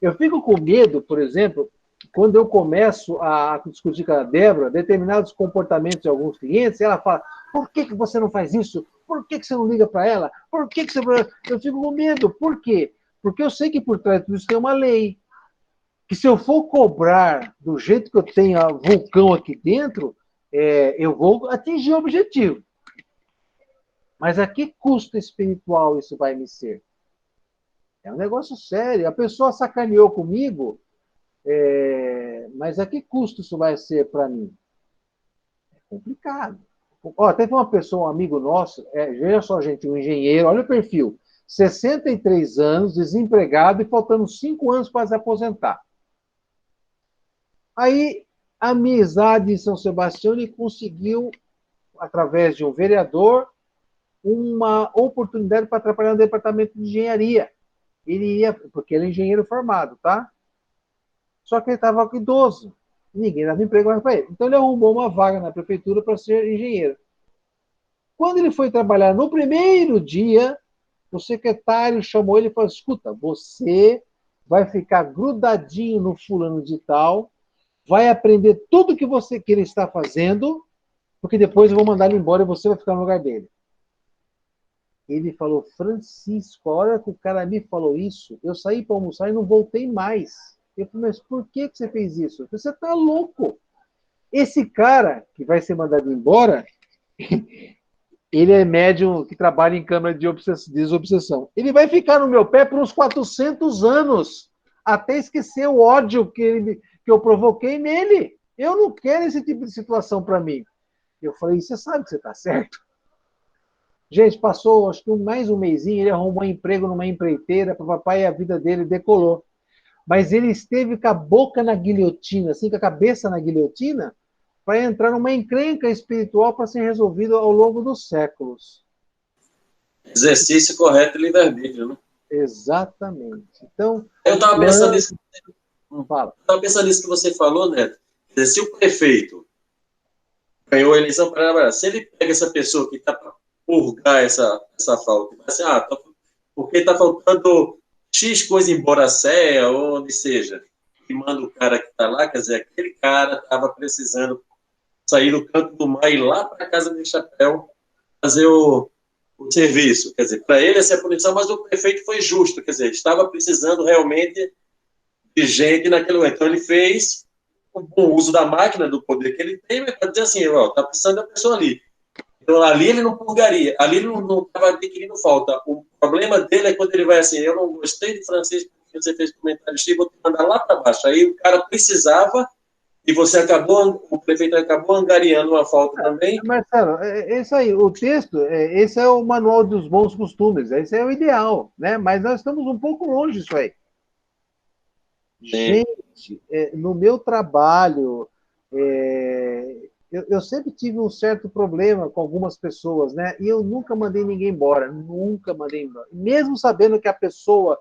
Eu fico com medo, por exemplo, quando eu começo a discutir com a Débora determinados comportamentos de alguns clientes, ela fala, por que você não faz isso? Por que você não liga para ela? Por que você... Eu fico com medo. Por quê? Porque eu sei que por trás disso tem uma lei. Que se eu for cobrar do jeito que eu tenho a vulcão aqui dentro, eu vou atingir o objetivo. Mas a que custo espiritual isso vai me ser? É um negócio sério. A pessoa sacaneou comigo, mas a que custo isso vai ser para mim? É complicado. Ó, teve uma pessoa, um amigo nosso, veja só, gente, um engenheiro, olha o perfil, 63 anos, desempregado e faltando 5 anos para se aposentar. Aí, a amizade em São Sebastião, ele conseguiu, através de um vereador, uma oportunidade para trabalhar no departamento de engenharia. Ele ia, porque ele é engenheiro formado, tá? Só que ele estava idoso. Ninguém dava emprego mais para ele. Então ele arrumou uma vaga na prefeitura para ser engenheiro. Quando ele foi trabalhar no primeiro dia, o secretário chamou ele e falou: escuta, você vai ficar grudadinho no fulano de tal, vai aprender tudo que ele está fazendo, porque depois eu vou mandar ele embora e você vai ficar no lugar dele. Ele falou: Francisco, a hora que o cara me falou isso, eu saí para almoçar e não voltei mais. Eu falei: mas por que você fez isso? Eu falei: você está louco. Esse cara que vai ser mandado embora, ele é médium que trabalha em câmara de desobsessão. Ele vai ficar no meu pé por uns 400 anos, até esquecer o ódio que eu provoquei nele. Eu não quero esse tipo de situação para mim. Eu falei: você sabe que você está certo? Gente, passou acho que mais um mesinho, ele arrumou um emprego numa empreiteira para o papai e a vida dele decolou. Mas ele esteve com a boca na guilhotina, assim, com a cabeça na guilhotina, para entrar numa encrenca espiritual para ser resolvido ao longo dos séculos. Exercício correto e livre-arbítrio, né? Exatamente. Então, eu estava pensando nisso. Fala. Eu estava pensando nisso que você falou, Neto. Quer dizer, se o prefeito ganhou a eleição para trabalhar, se ele pega essa pessoa que está para purgar essa falta, assim, porque está faltando X coisa em Boracéia, ou onde seja, e manda o cara que está lá, quer dizer, aquele cara estava precisando sair do canto do mar e ir lá para a Casa de Chapéu fazer o serviço. Quer dizer, para ele essa é a punição, mas o prefeito foi justo, quer dizer, estava precisando realmente de gente naquele momento. Então ele fez um bom uso da máquina, do poder que ele tem, para dizer assim, está precisando da pessoa ali. Então, ali ele não purgaria, ali ele não estava adquirindo falta. O problema dele é quando ele vai assim: eu não gostei de Francisco porque você fez comentário X, vou te mandar lá para baixo. Aí o cara precisava e o prefeito acabou angariando uma falta também. Marcelo, é isso aí. O texto, esse é o manual dos bons costumes, esse é o ideal, né? Mas nós estamos um pouco longe disso aí. Sim. Gente, no meu trabalho, eu sempre tive um certo problema com algumas pessoas, né? E eu nunca mandei ninguém embora, nunca mandei embora. Mesmo sabendo que a pessoa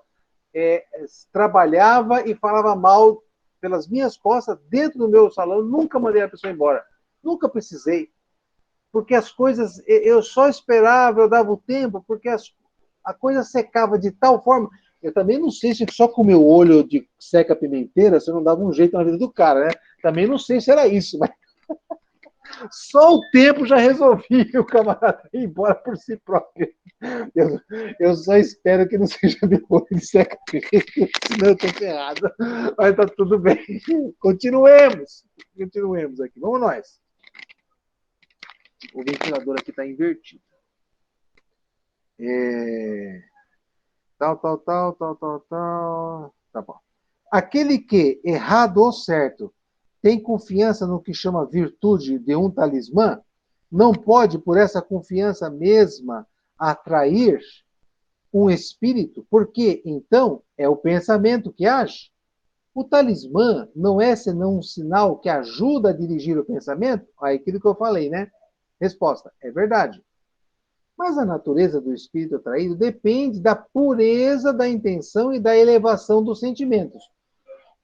trabalhava e falava mal pelas minhas costas dentro do meu salão, eu nunca mandei a pessoa embora. Nunca precisei. Porque as coisas, eu só esperava, eu dava o tempo, porque a coisa secava de tal forma. Eu também não sei se só com o meu olho de seca pimenteira, se eu não dava um jeito na vida do cara, né? Também não sei se era isso, mas só o tempo já resolvia o camarada ir embora por si próprio. Eu só espero que não seja meu olho de seca pimenteira, senão eu estou ferrado. Mas tá tudo bem. Continuemos aqui. Vamos nós. O ventilador aqui está invertido. Tal. Tá bom. Aquele que, errado ou certo, tem confiança no que chama virtude de um talismã, não pode, por essa confiança mesma, atrair um espírito, porque, então, é o pensamento que age. O talismã não é senão um sinal que ajuda a dirigir o pensamento? Aí aquilo que eu falei, né? Resposta: é verdade. Mas a natureza do espírito atraído depende da pureza da intenção e da elevação dos sentimentos.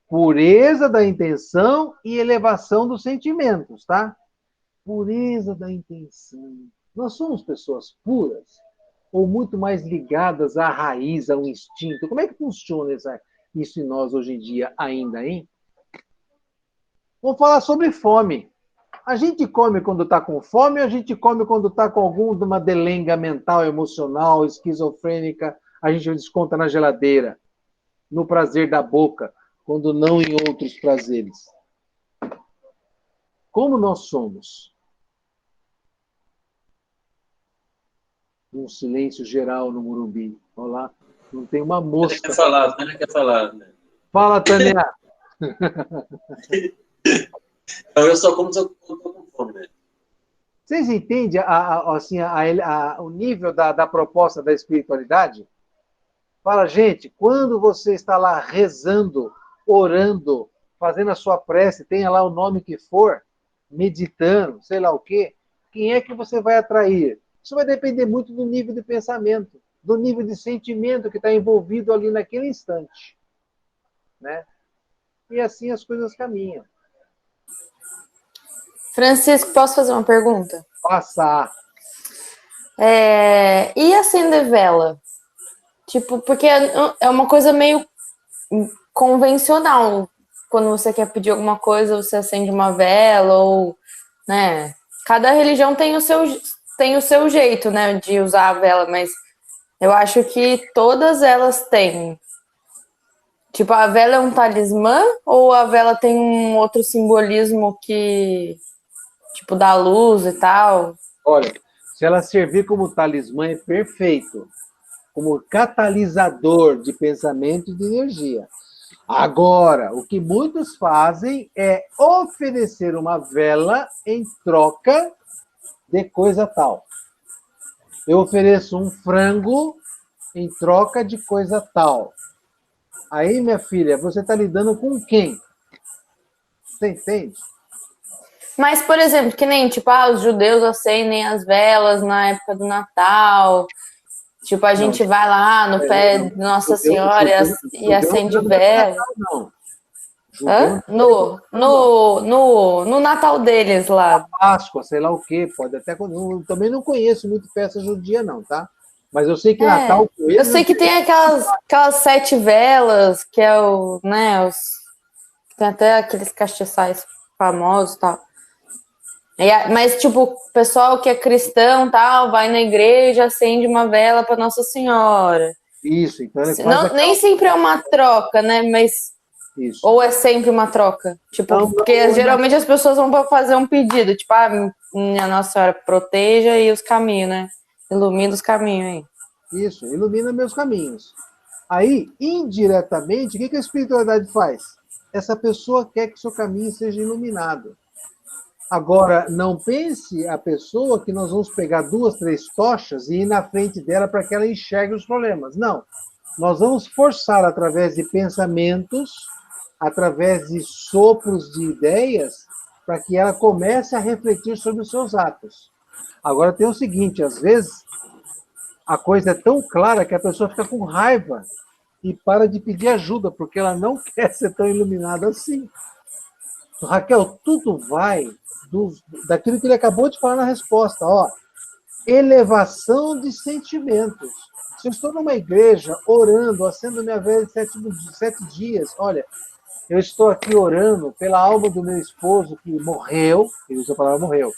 Pureza da intenção e elevação dos sentimentos, tá? Pureza da intenção. Nós somos pessoas puras ou muito mais ligadas à raiz, ao instinto? Como é que funciona isso em nós hoje em dia ainda, hein? Vamos falar sobre fome. A gente come quando está com fome ou a gente come quando está com alguma delenga mental, emocional, esquizofrênica, a gente desconta na geladeira, no prazer da boca, quando não em outros prazeres? Como nós somos? Um silêncio geral no Morumbi. Olha lá, não tem uma mosca. Tânia quer falar. Né? Fala, Tânia. Então, eu só como se eu estou com fome, né? Vocês entendem o nível da proposta da espiritualidade? Fala, gente, quando você está lá rezando, orando, fazendo a sua prece, tenha lá o nome que for, meditando, sei lá o quê, quem é que você vai atrair? Isso vai depender muito do nível de pensamento, do nível de sentimento que está envolvido ali naquele instante, né? E assim as coisas caminham. Francisco, posso fazer uma pergunta? Passar. E acender vela? Tipo, porque é uma coisa meio convencional. Quando você quer pedir alguma coisa, você acende uma vela, ou, né? Cada religião tem o seu jeito, né, de usar a vela, mas eu acho que todas elas têm. Tipo, a vela é um talismã ou a vela tem um outro simbolismo que, tipo, dá luz e tal? Olha, se ela servir como talismã, é perfeito. Como catalisador de pensamento e de energia. Agora, o que muitos fazem é oferecer uma vela em troca de coisa tal. Eu ofereço um frango em troca de coisa tal. Aí, minha filha, você está lidando com quem? Você entende? Mas, por exemplo, que nem, tipo, os judeus acendem as velas na época do Natal. Tipo, a gente vai lá no pé de Nossa Senhora e acende vela. Não. Hã? No Natal deles lá. Páscoa, sei lá o quê, pode até. Eu também não conheço muito festa judia, não, tá? Mas eu sei que Natal. Eu sei que tem aquelas 7 velas, que é o. Né, tem até aqueles castiçais famosos e tal. Mas, tipo, o pessoal que é cristão tal, vai na igreja, acende uma vela para Nossa Senhora. Isso, então ele faz não, nem sempre é uma troca, né? Mas. Isso. Ou é sempre uma troca? Tipo, porque geralmente as pessoas vão para fazer um pedido, tipo, minha Nossa Senhora, proteja aí os caminhos, né? Ilumina os caminhos aí. Isso, ilumina meus caminhos. Aí, indiretamente, o que a espiritualidade faz? Essa pessoa quer que seu caminho seja iluminado. Agora, não pense a pessoa que nós vamos pegar 2, 3 tochas e ir na frente dela para que ela enxergue os problemas. Não. Nós vamos forçar através de pensamentos, através de sopros de ideias, para que ela comece a refletir sobre os seus atos. Agora tem o seguinte, às vezes a coisa é tão clara que a pessoa fica com raiva e para de pedir ajuda, porque ela não quer ser tão iluminada assim. Raquel, tudo vai daquilo que ele acabou de falar na resposta, ó. Elevação de sentimentos. Se eu estou numa igreja orando, acendo minha vela de 7 dias, olha, eu estou aqui orando pela alma do meu esposo que morreu, ele usa a palavra morreu,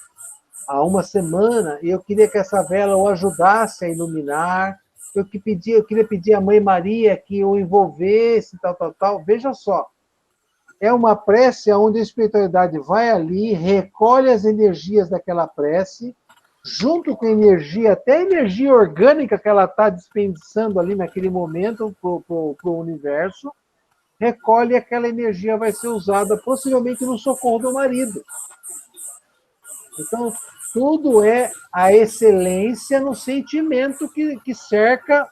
há uma semana, e eu queria que essa vela o ajudasse a iluminar, eu queria pedir à Mãe Maria que o envolvesse, tal. Veja só, é uma prece onde a espiritualidade vai ali, recolhe as energias daquela prece, junto com a energia, até a energia orgânica que ela está desperdiçando ali naquele momento para o universo, recolhe e aquela energia vai ser usada possivelmente no socorro do marido. Então, tudo é a excelência no sentimento que cerca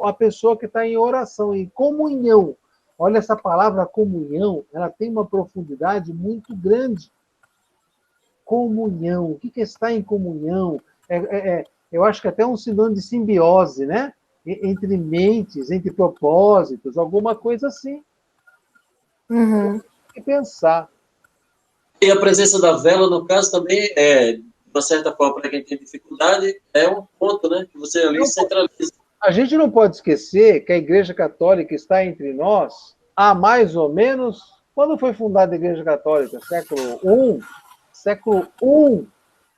a pessoa que está em oração, em comunhão. Olha, essa palavra comunhão, ela tem uma profundidade muito grande. Comunhão, o que é estar em comunhão? Eu acho que até um sinônimo de simbiose, né? Entre mentes, entre propósitos, alguma coisa assim. Uhum. Tem que pensar. E a presença da vela, no caso, também de uma certa forma, para quem tem dificuldade, é um ponto, né? Que você ali centraliza. A gente não pode esquecer que a Igreja Católica está entre nós há mais ou menos... Quando foi fundada a Igreja Católica? Século I,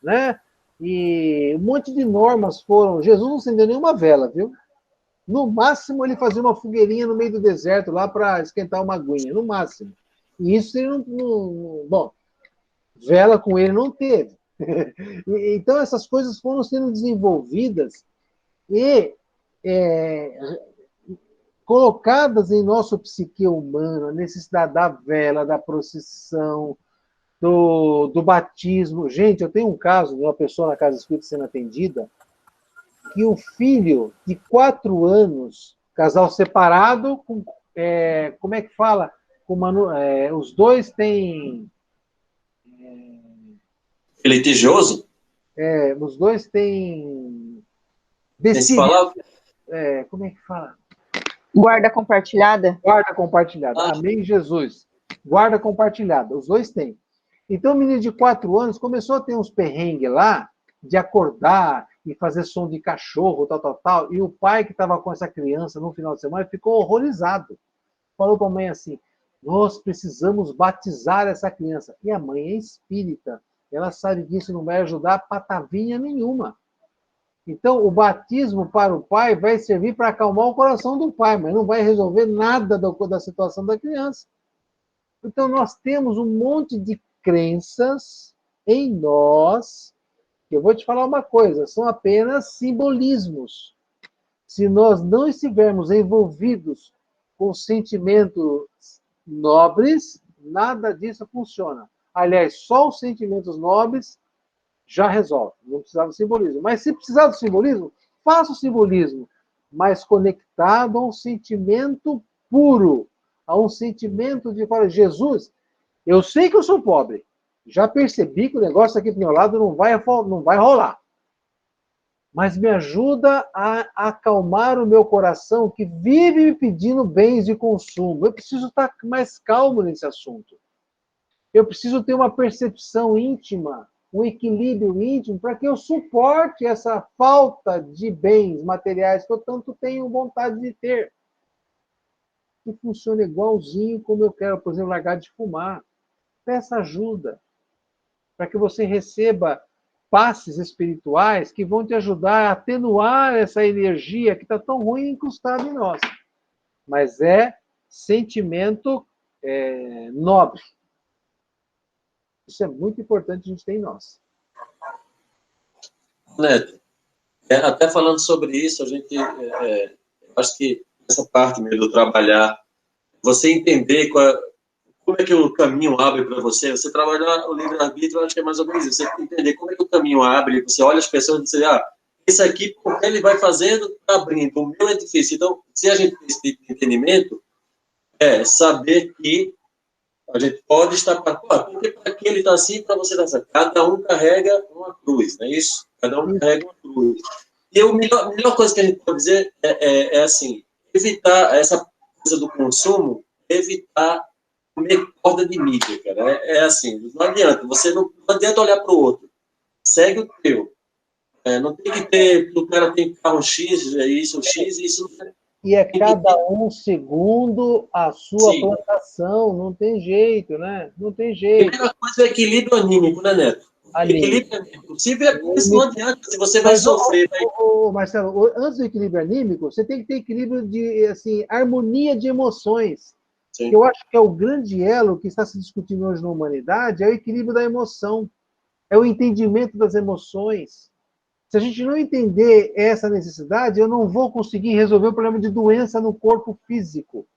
né? E um monte de normas foram... Jesus não acendeu nenhuma vela, viu? No máximo, ele fazia uma fogueirinha no meio do deserto lá para esquentar uma aguinha, no máximo. E isso ele não... Bom, vela com ele não teve. Então, essas coisas foram sendo desenvolvidas e colocadas em nosso psique humano, a necessidade da vela, da procissão, do batismo. Gente, eu tenho um caso de uma pessoa na Casa Espírita sendo atendida, que o filho de 4 anos, casal separado, como é que fala? Os dois têm... Litigioso? Os dois têm... como é que fala? Guarda compartilhada? Guarda compartilhada. Amém, Jesus. Guarda compartilhada. Os dois têm. Então, o menino de 4 anos começou a ter uns perrengues lá, de acordar e fazer som de cachorro, tal, tal, tal. E o pai que estava com essa criança no final de semana ficou horrorizado. Falou para a mãe assim, nós precisamos batizar essa criança. E a mãe é espírita. Ela sabe que isso não vai ajudar patavinha nenhuma. Então, o batismo para o pai vai servir para acalmar o coração do pai, mas não vai resolver nada da situação da criança. Então, nós temos um monte de crenças em nós, que eu vou te falar uma coisa, são apenas simbolismos. Se nós não estivermos envolvidos com sentimentos nobres, nada disso funciona. Aliás, só os sentimentos nobres já resolve, não precisava do simbolismo. Mas se precisar do simbolismo, faça o simbolismo, mas conectado a um sentimento puro, a um sentimento de falar, Jesus, eu sei que eu sou pobre, já percebi que o negócio aqui do meu lado não vai rolar. Mas me ajuda a acalmar o meu coração que vive me pedindo bens de consumo. Eu preciso estar mais calmo nesse assunto. Eu preciso ter uma percepção íntima, um equilíbrio íntimo, para que eu suporte essa falta de bens materiais que eu tanto tenho vontade de ter. Que funciona igualzinho como eu quero, por exemplo, largar de fumar. Peça ajuda, para que você receba passes espirituais que vão te ajudar a atenuar essa energia que está tão ruim incrustada em nós. Mas é sentimento nobre. Isso é muito importante a gente ter em nós. Neto, até falando sobre isso, a gente acho que essa parte mesmo do trabalhar, você entender como é que o caminho abre para você. Você trabalhar o livre-arbítrio, acho que é mais ou menos isso. Você entender como é que o caminho abre, você olha as pessoas e diz, esse aqui, porque ele vai fazendo, está abrindo. O meu é difícil. Então, se a gente tem esse tipo de entendimento, saber que a gente pode estar porque para que ele está assim, para você estar assim. Cada um carrega uma cruz, não é isso? Cada um carrega uma cruz. E a melhor coisa que a gente pode dizer é assim, evitar essa coisa do consumo, evitar comer corda de mídia, cara. É assim, não adianta. Você não adianta olhar para o outro. Segue o teu. Não tem que ter, o cara tem carro X, isso, isso. E é cada um segundo a sua Sim. plantação, não tem jeito, né? Não tem jeito. A primeira coisa é o equilíbrio anímico, né, Neto? Equilíbrio anímico. Se não adianta, se você vai sofrer. Marcelo, antes do equilíbrio anímico, você tem que ter equilíbrio de, assim, harmonia de emoções. Sim. Eu acho que é o grande elo que está se discutindo hoje na humanidade, é o equilíbrio da emoção, é o entendimento das emoções. Se a gente não entender essa necessidade, eu não vou conseguir resolver o problema de doença no corpo físico.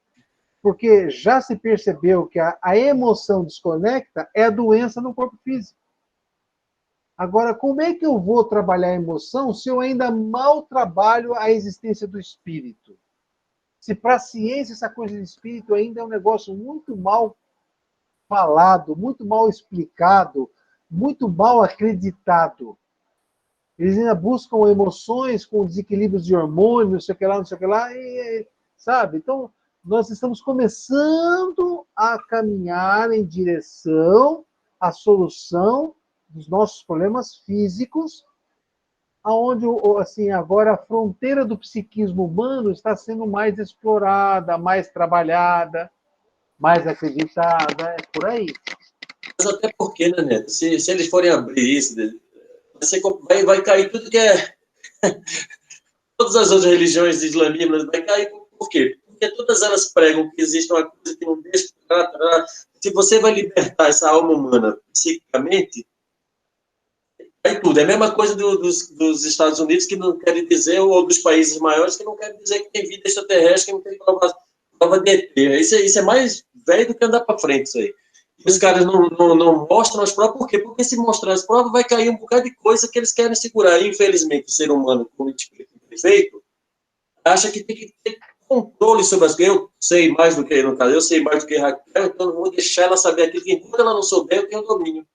Porque já se percebeu que a emoção desconecta é a doença no corpo físico. Agora, como é que eu vou trabalhar a emoção se eu ainda mal trabalho a existência do espírito? Se para a ciência essa coisa de espírito ainda é um negócio muito mal falado, muito mal explicado, muito mal acreditado. Eles ainda buscam emoções com desequilíbrios de hormônios, não sei o que lá, sabe? Então, nós estamos começando a caminhar em direção à solução dos nossos problemas físicos, aonde, assim, agora a fronteira do psiquismo humano está sendo mais explorada, mais trabalhada, mais acreditada, é por aí. Mas até porque, né, Neto? Se eles forem abrir isso, vai cair tudo que é... Todas as outras religiões islamistas vai cair. Por quê? Porque todas elas pregam que existe uma coisa que não deixa... Se você vai libertar essa alma humana psiquicamente, cai tudo. É a mesma coisa dos Estados Unidos, que não querem dizer, ou dos países maiores, que não querem dizer que tem vida extraterrestre, que não tem prova de ET. Isso é mais velho do que andar para frente, isso aí. Os caras não mostram as provas, por quê? Porque se mostrar as provas, vai cair um bocado de coisa que eles querem segurar. E, infelizmente, o ser humano, como a gente perfeito, acha que tem que ter controle sobre as coisas. Eu sei mais do que, no caso, eu sei mais do que Raquel, então eu vou deixar ela saber aquilo que, enquanto ela não souber, eu tenho domínio.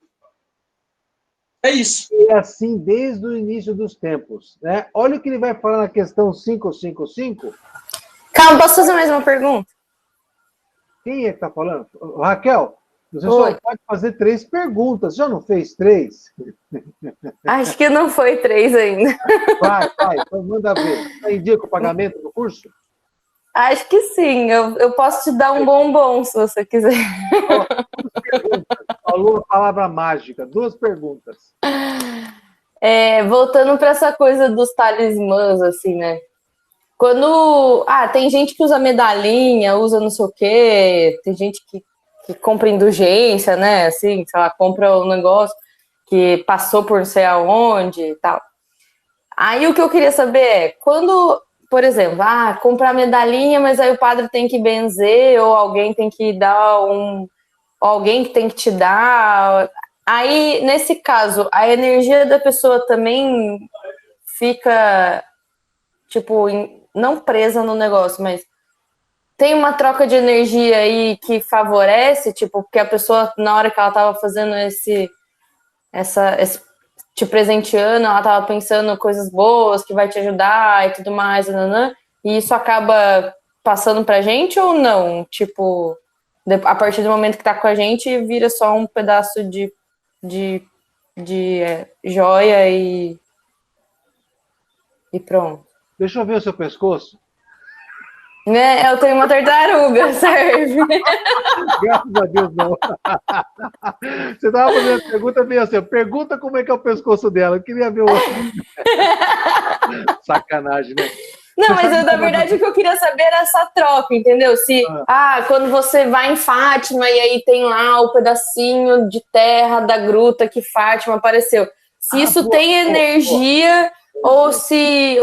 É isso. E assim, desde o início dos tempos, né? Olha o que ele vai falar na questão 555. Calma, posso fazer mais uma pergunta? Quem é que está falando? Raquel, Você só pode fazer 3 perguntas. Já não fez 3? Acho que não foi 3 ainda. Vai, então manda ver. Está em dia com o pagamento do curso? Acho que sim. Eu posso te dar um bombom, se você quiser. 2 perguntas. Falou a palavra mágica. 2 perguntas. Voltando para essa coisa dos talismãs, assim, né? Quando... tem gente que usa medalhinha, usa não sei o quê. Tem gente que compra indulgência, né? Assim, sei lá, compra um negócio que passou por não sei aonde e tal. Aí o que eu queria saber é, quando, por exemplo, comprar medalhinha, mas aí o padre tem que benzer, ou alguém tem que dar alguém que tem que te dar. Aí, nesse caso, a energia da pessoa também fica, tipo, não presa no negócio, mas tem uma troca de energia aí que favorece, tipo, porque a pessoa, na hora que ela tava fazendo esse te presenteando, ela tava pensando coisas boas que vai te ajudar e tudo mais, e isso acaba passando pra gente ou não? Tipo, a partir do momento que tá com a gente, vira só um pedaço de joia e pronto. Deixa eu ver o seu pescoço. Né? Eu tenho uma tartaruga, serve. Graças a Deus, não. Você estava fazendo a pergunta bem assim, pergunta como é que é o pescoço dela. Eu queria ver o outro. Sacanagem, né? Não, mas na verdade o que eu queria saber era essa troca, entendeu? Se, quando você vai em Fátima e aí tem lá o pedacinho de terra da gruta que Fátima apareceu. Se isso tem energia... Ou se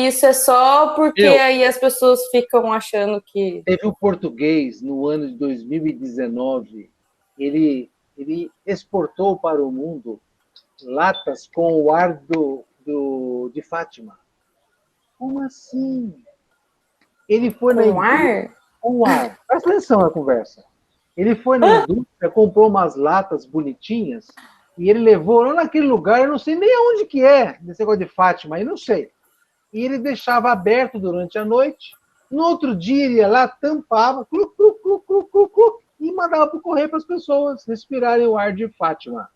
isso é só porque aí as pessoas ficam achando que... Teve um português, no ano de 2019, ele exportou para o mundo latas com o ar de Fátima. Como assim? Ele foi na indústria... Com ar? Presta atenção na conversa. Ele foi na indústria, comprou umas latas bonitinhas... E ele levou lá naquele lugar, eu não sei nem aonde que é, nesse negócio de Fátima, eu não sei. E ele deixava aberto durante a noite. No outro dia, ele ia lá, tampava, e mandava para correr para as pessoas respirarem o ar de Fátima.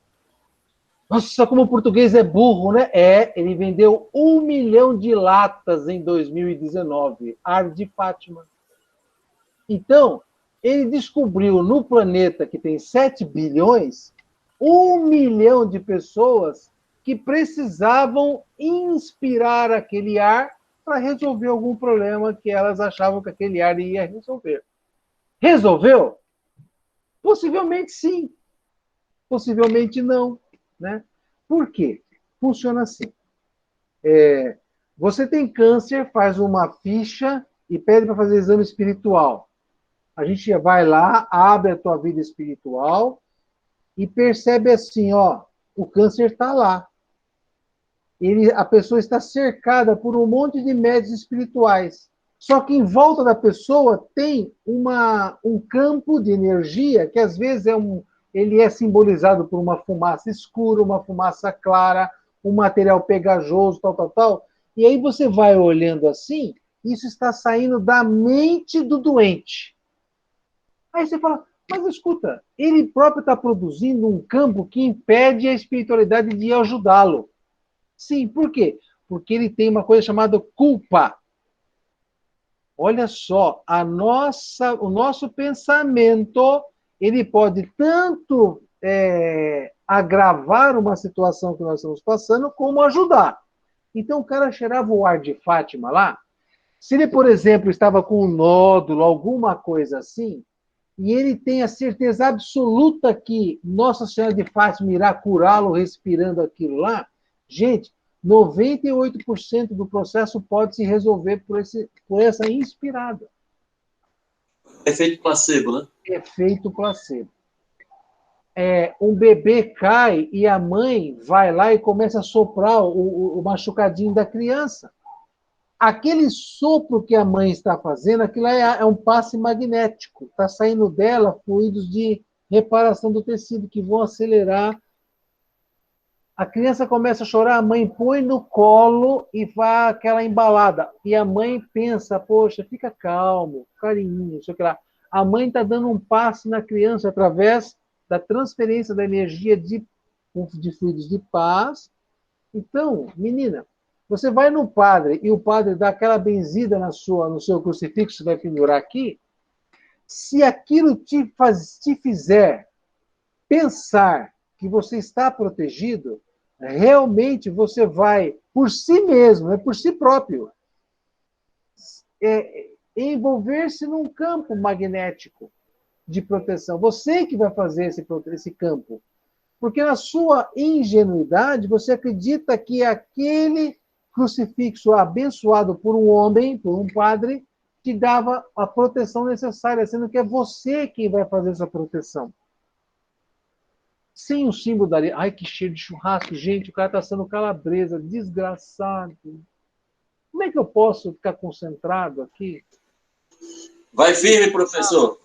Nossa, como o português é burro, né? Ele vendeu 1 milhão de latas em 2019, ar de Fátima. Então, ele descobriu no planeta que tem 7 bilhões... 1 milhão de pessoas que precisavam inspirar aquele ar para resolver algum problema que elas achavam que aquele ar ia resolver. Resolveu? Possivelmente sim. Possivelmente não. Né? Por quê? Funciona assim. Você tem câncer, faz uma ficha e pede para fazer exame espiritual. A gente vai lá, abre a tua vida espiritual... E percebe assim, o câncer está lá. A pessoa está cercada por um monte de médios espirituais. Só que em volta da pessoa tem um campo de energia que às vezes ele é simbolizado por uma fumaça escura, uma fumaça clara, um material pegajoso, tal. E aí você vai olhando assim, isso está saindo da mente do doente. Aí você fala... Mas escuta, ele próprio está produzindo um campo que impede a espiritualidade de ajudá-lo. Sim, por quê? Porque ele tem uma coisa chamada culpa. Olha só, o nosso pensamento, ele pode tanto agravar uma situação que nós estamos passando, como ajudar. Então o cara cheirava o ar de Fátima lá. Se ele, por exemplo, estava com um nódulo, alguma coisa assim, e ele tem a certeza absoluta que Nossa Senhora de Fátima irá curá-lo respirando aquilo lá, gente, 98% do processo pode se resolver por essa inspirada. Efeito placebo, né? Efeito placebo. Um bebê cai e a mãe vai lá e começa a soprar o machucadinho da criança. Aquele sopro que a mãe está fazendo, aquilo é um passe magnético. Está saindo dela fluidos de reparação do tecido que vão acelerar. A criança começa a chorar, a mãe põe no colo e vai aquela embalada. E a mãe pensa, poxa, fica calmo, carinho, sei lá. A mãe está dando um passe na criança através da transferência da energia de fluidos de paz. Então, menina, você vai no padre e o padre dá aquela benzida no seu crucifixo que vai pendurar aqui. Se aquilo te fizer pensar que você está protegido, realmente você vai, por si mesmo, por si próprio, envolver-se num campo magnético de proteção. Você que vai fazer esse campo. Porque na sua ingenuidade, você acredita que aquele crucifixo abençoado por um homem, por um padre, te dava a proteção necessária, sendo que é você quem vai fazer essa proteção. Sem o símbolo da... Ai, que cheiro de churrasco. Gente, o cara está sendo calabresa. Desgraçado. Como é que eu posso ficar concentrado aqui? Vai firme, professor.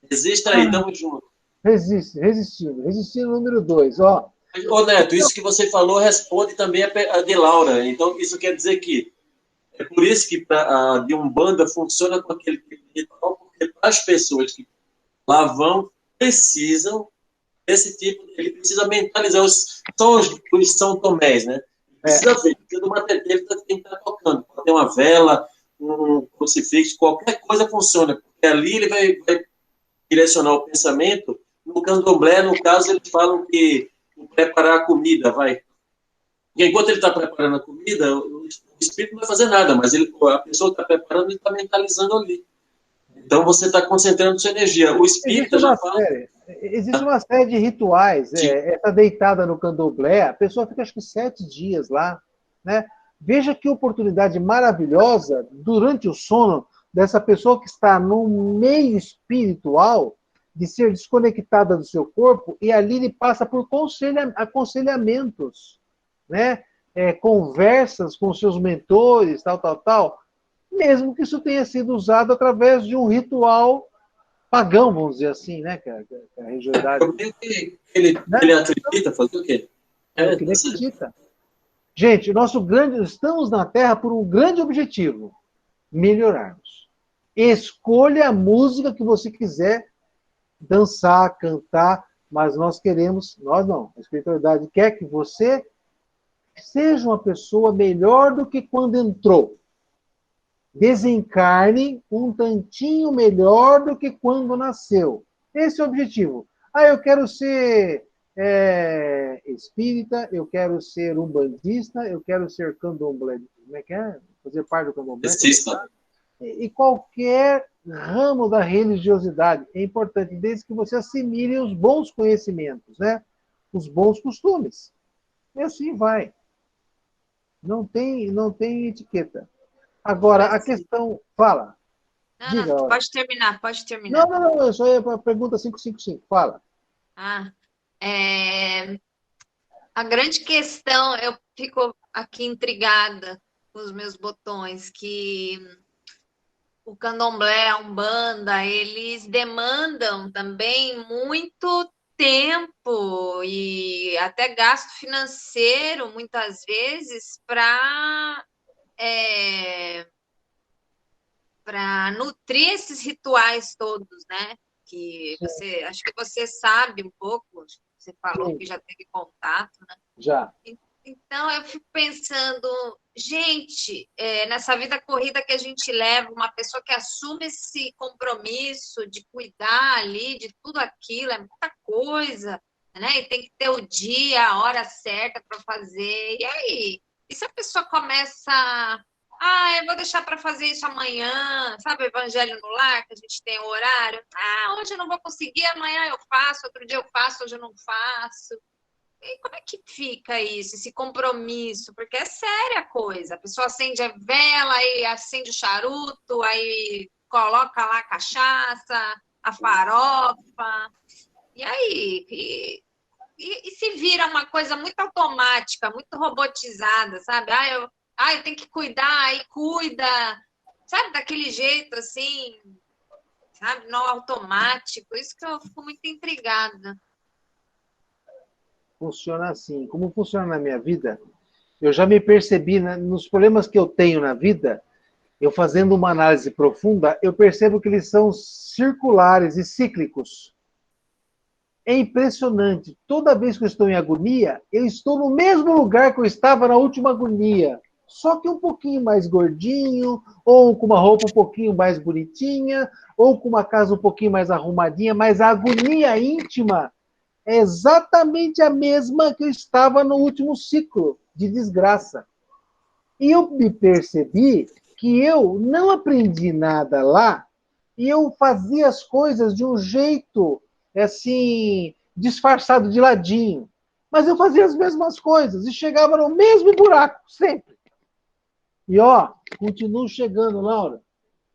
Resista aí, tamo junto. Resistindo número 2, ó. Ô, Neto, isso que você falou responde também a de Laura. Então, isso quer dizer que é por isso que a de Umbanda funciona com aquele tipo de ritual, porque as pessoas que lá vão precisam desse tipo, ele precisa mentalizar os São Tomés, né? Precisa ver, precisa de uma ele tem que estar tocando. Pode ter uma vela, um crucifixo, qualquer coisa funciona, porque ali ele vai direcionar o pensamento. No candomblé, no caso, eles falam que preparar a comida, vai. Porque enquanto ele está preparando a comida, o espírito não vai fazer nada, mas a pessoa que está preparando, ele está mentalizando ali. Então, você está concentrando sua energia. O espírito já fala... Existe uma série de rituais. Essa deitada no candomblé, a pessoa fica, acho que, 7 dias lá, né? Veja que oportunidade maravilhosa, durante o sono, dessa pessoa que está no meio espiritual, de ser desconectada do seu corpo, e ali ele passa por aconselhamentos, né? Conversas com seus mentores, tal, mesmo que isso tenha sido usado através de um ritual pagão, vamos dizer assim, né? Que a religiosidade... Ele acredita, fazer o quê? Que ele acredita. Gente, estamos na Terra por um grande objetivo: melhorarmos. Escolha a música que você quiser dançar, cantar, mas nós não, a espiritualidade quer que você seja uma pessoa melhor do que quando entrou. Desencarne um tantinho melhor do que quando nasceu. Esse é o objetivo. Eu quero ser espírita, eu quero ser umbandista, eu quero ser candomblé. Como é que é? Fazer parte do candomblé. E qualquer ramo da religiosidade é importante, desde que você assimile os bons conhecimentos, né? Os bons costumes. E assim vai. Não tem etiqueta. Agora, a questão... Fala. Diga, pode terminar. Não, isso aí é para a pergunta 555. Fala. A grande questão, eu fico aqui intrigada com os meus botões, que o candomblé, a umbanda, eles demandam também muito tempo e até gasto financeiro, muitas vezes, para nutrir esses rituais todos, né? Que acho que você sabe um pouco, você falou que já teve contato, né? Já. Então, eu fico pensando, gente, nessa vida corrida que a gente leva, uma pessoa que assume esse compromisso de cuidar ali de tudo aquilo, é muita coisa, né? E tem que ter o dia, a hora certa para fazer. E aí? E se a pessoa começa... eu vou deixar para fazer isso amanhã, sabe o Evangelho no Lar, que a gente tem o horário? Hoje eu não vou conseguir, amanhã eu faço, outro dia eu faço, hoje eu não faço. E como é que fica isso, esse compromisso? Porque é séria a coisa. A pessoa acende a vela, aí acende o charuto, aí coloca lá a cachaça, a farofa. E aí? E se vira uma coisa muito automática, muito robotizada, sabe? Eu tenho que cuidar, aí cuida. Sabe, daquele jeito assim, sabe? No automático. Isso que eu fico muito intrigada. Funciona assim. Como funciona na minha vida, eu já me percebi, né, nos problemas que eu tenho na vida, eu fazendo uma análise profunda, eu percebo que eles são circulares e cíclicos. É impressionante. Toda vez que eu estou em agonia, eu estou no mesmo lugar que eu estava na última agonia. Só que um pouquinho mais gordinho, ou com uma roupa um pouquinho mais bonitinha, ou com uma casa um pouquinho mais arrumadinha, mas a agonia íntima é exatamente a mesma que eu estava no último ciclo de desgraça. E eu me percebi que eu não aprendi nada lá e eu fazia as coisas de um jeito, assim, disfarçado de ladinho. Mas eu fazia as mesmas coisas e chegava no mesmo buraco, sempre. E, ó, continuo chegando, Laura.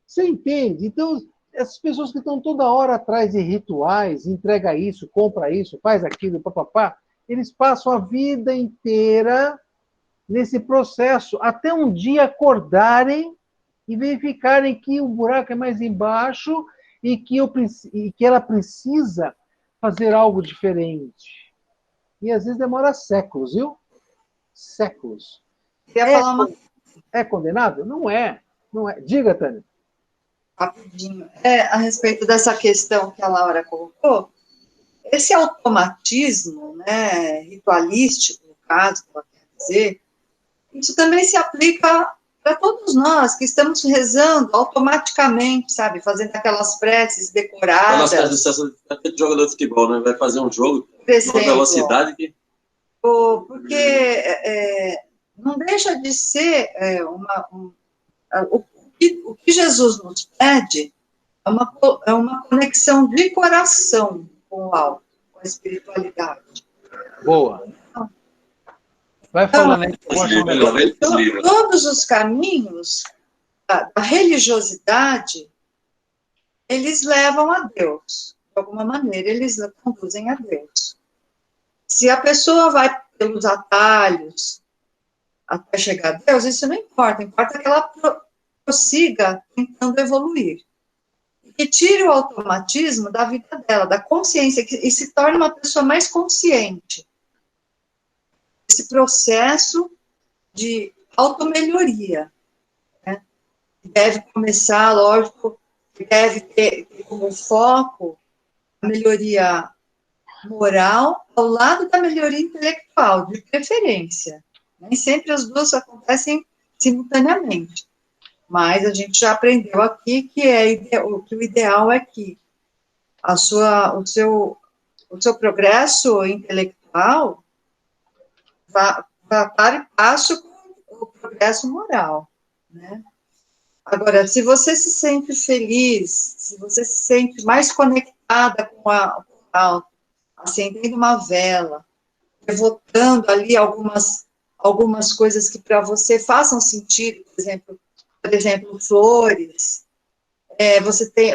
Você entende? Então, essas pessoas que estão toda hora atrás de rituais, entrega isso, compra isso, faz aquilo, papapá, eles passam a vida inteira nesse processo, até um dia acordarem e verificarem que o buraco é mais embaixo e que ela precisa fazer algo diferente. E às vezes demora séculos, viu? Séculos. É condenável? Não é. Não é. Diga, Tânia. Rapidinho. A respeito dessa questão que a Laura colocou, esse automatismo, né, ritualístico, no caso, que ela quer dizer, isso também se aplica para todos nós que estamos rezando automaticamente, sabe, fazendo aquelas preces decoradas. Aquele jogador de futebol, né? Vai fazer um jogo com velocidade que... Porque não deixa de ser o que Jesus nos pede é uma conexão de coração com o alto, com a espiritualidade. Boa. Vai falando aí. Todos os caminhos da religiosidade, eles levam a Deus. De alguma maneira, eles conduzem a Deus. Se a pessoa vai pelos atalhos até chegar a Deus, isso não importa. Importa que ela prossiga tentando evoluir. E tire o automatismo da vida dela, da consciência, e se torne uma pessoa mais consciente. Esse processo de automelhoria, né? Deve começar, lógico, deve ter como foco a melhoria moral ao lado da melhoria intelectual, de preferência. Nem sempre as duas acontecem simultaneamente. Mas a gente já aprendeu aqui que o ideal é que o seu progresso intelectual vá para e passo com o progresso moral, né? Agora, se você se sente feliz, se você se sente mais conectada com o alto, acendendo uma vela, devotando ali algumas coisas que para você façam sentido, por exemplo, flores,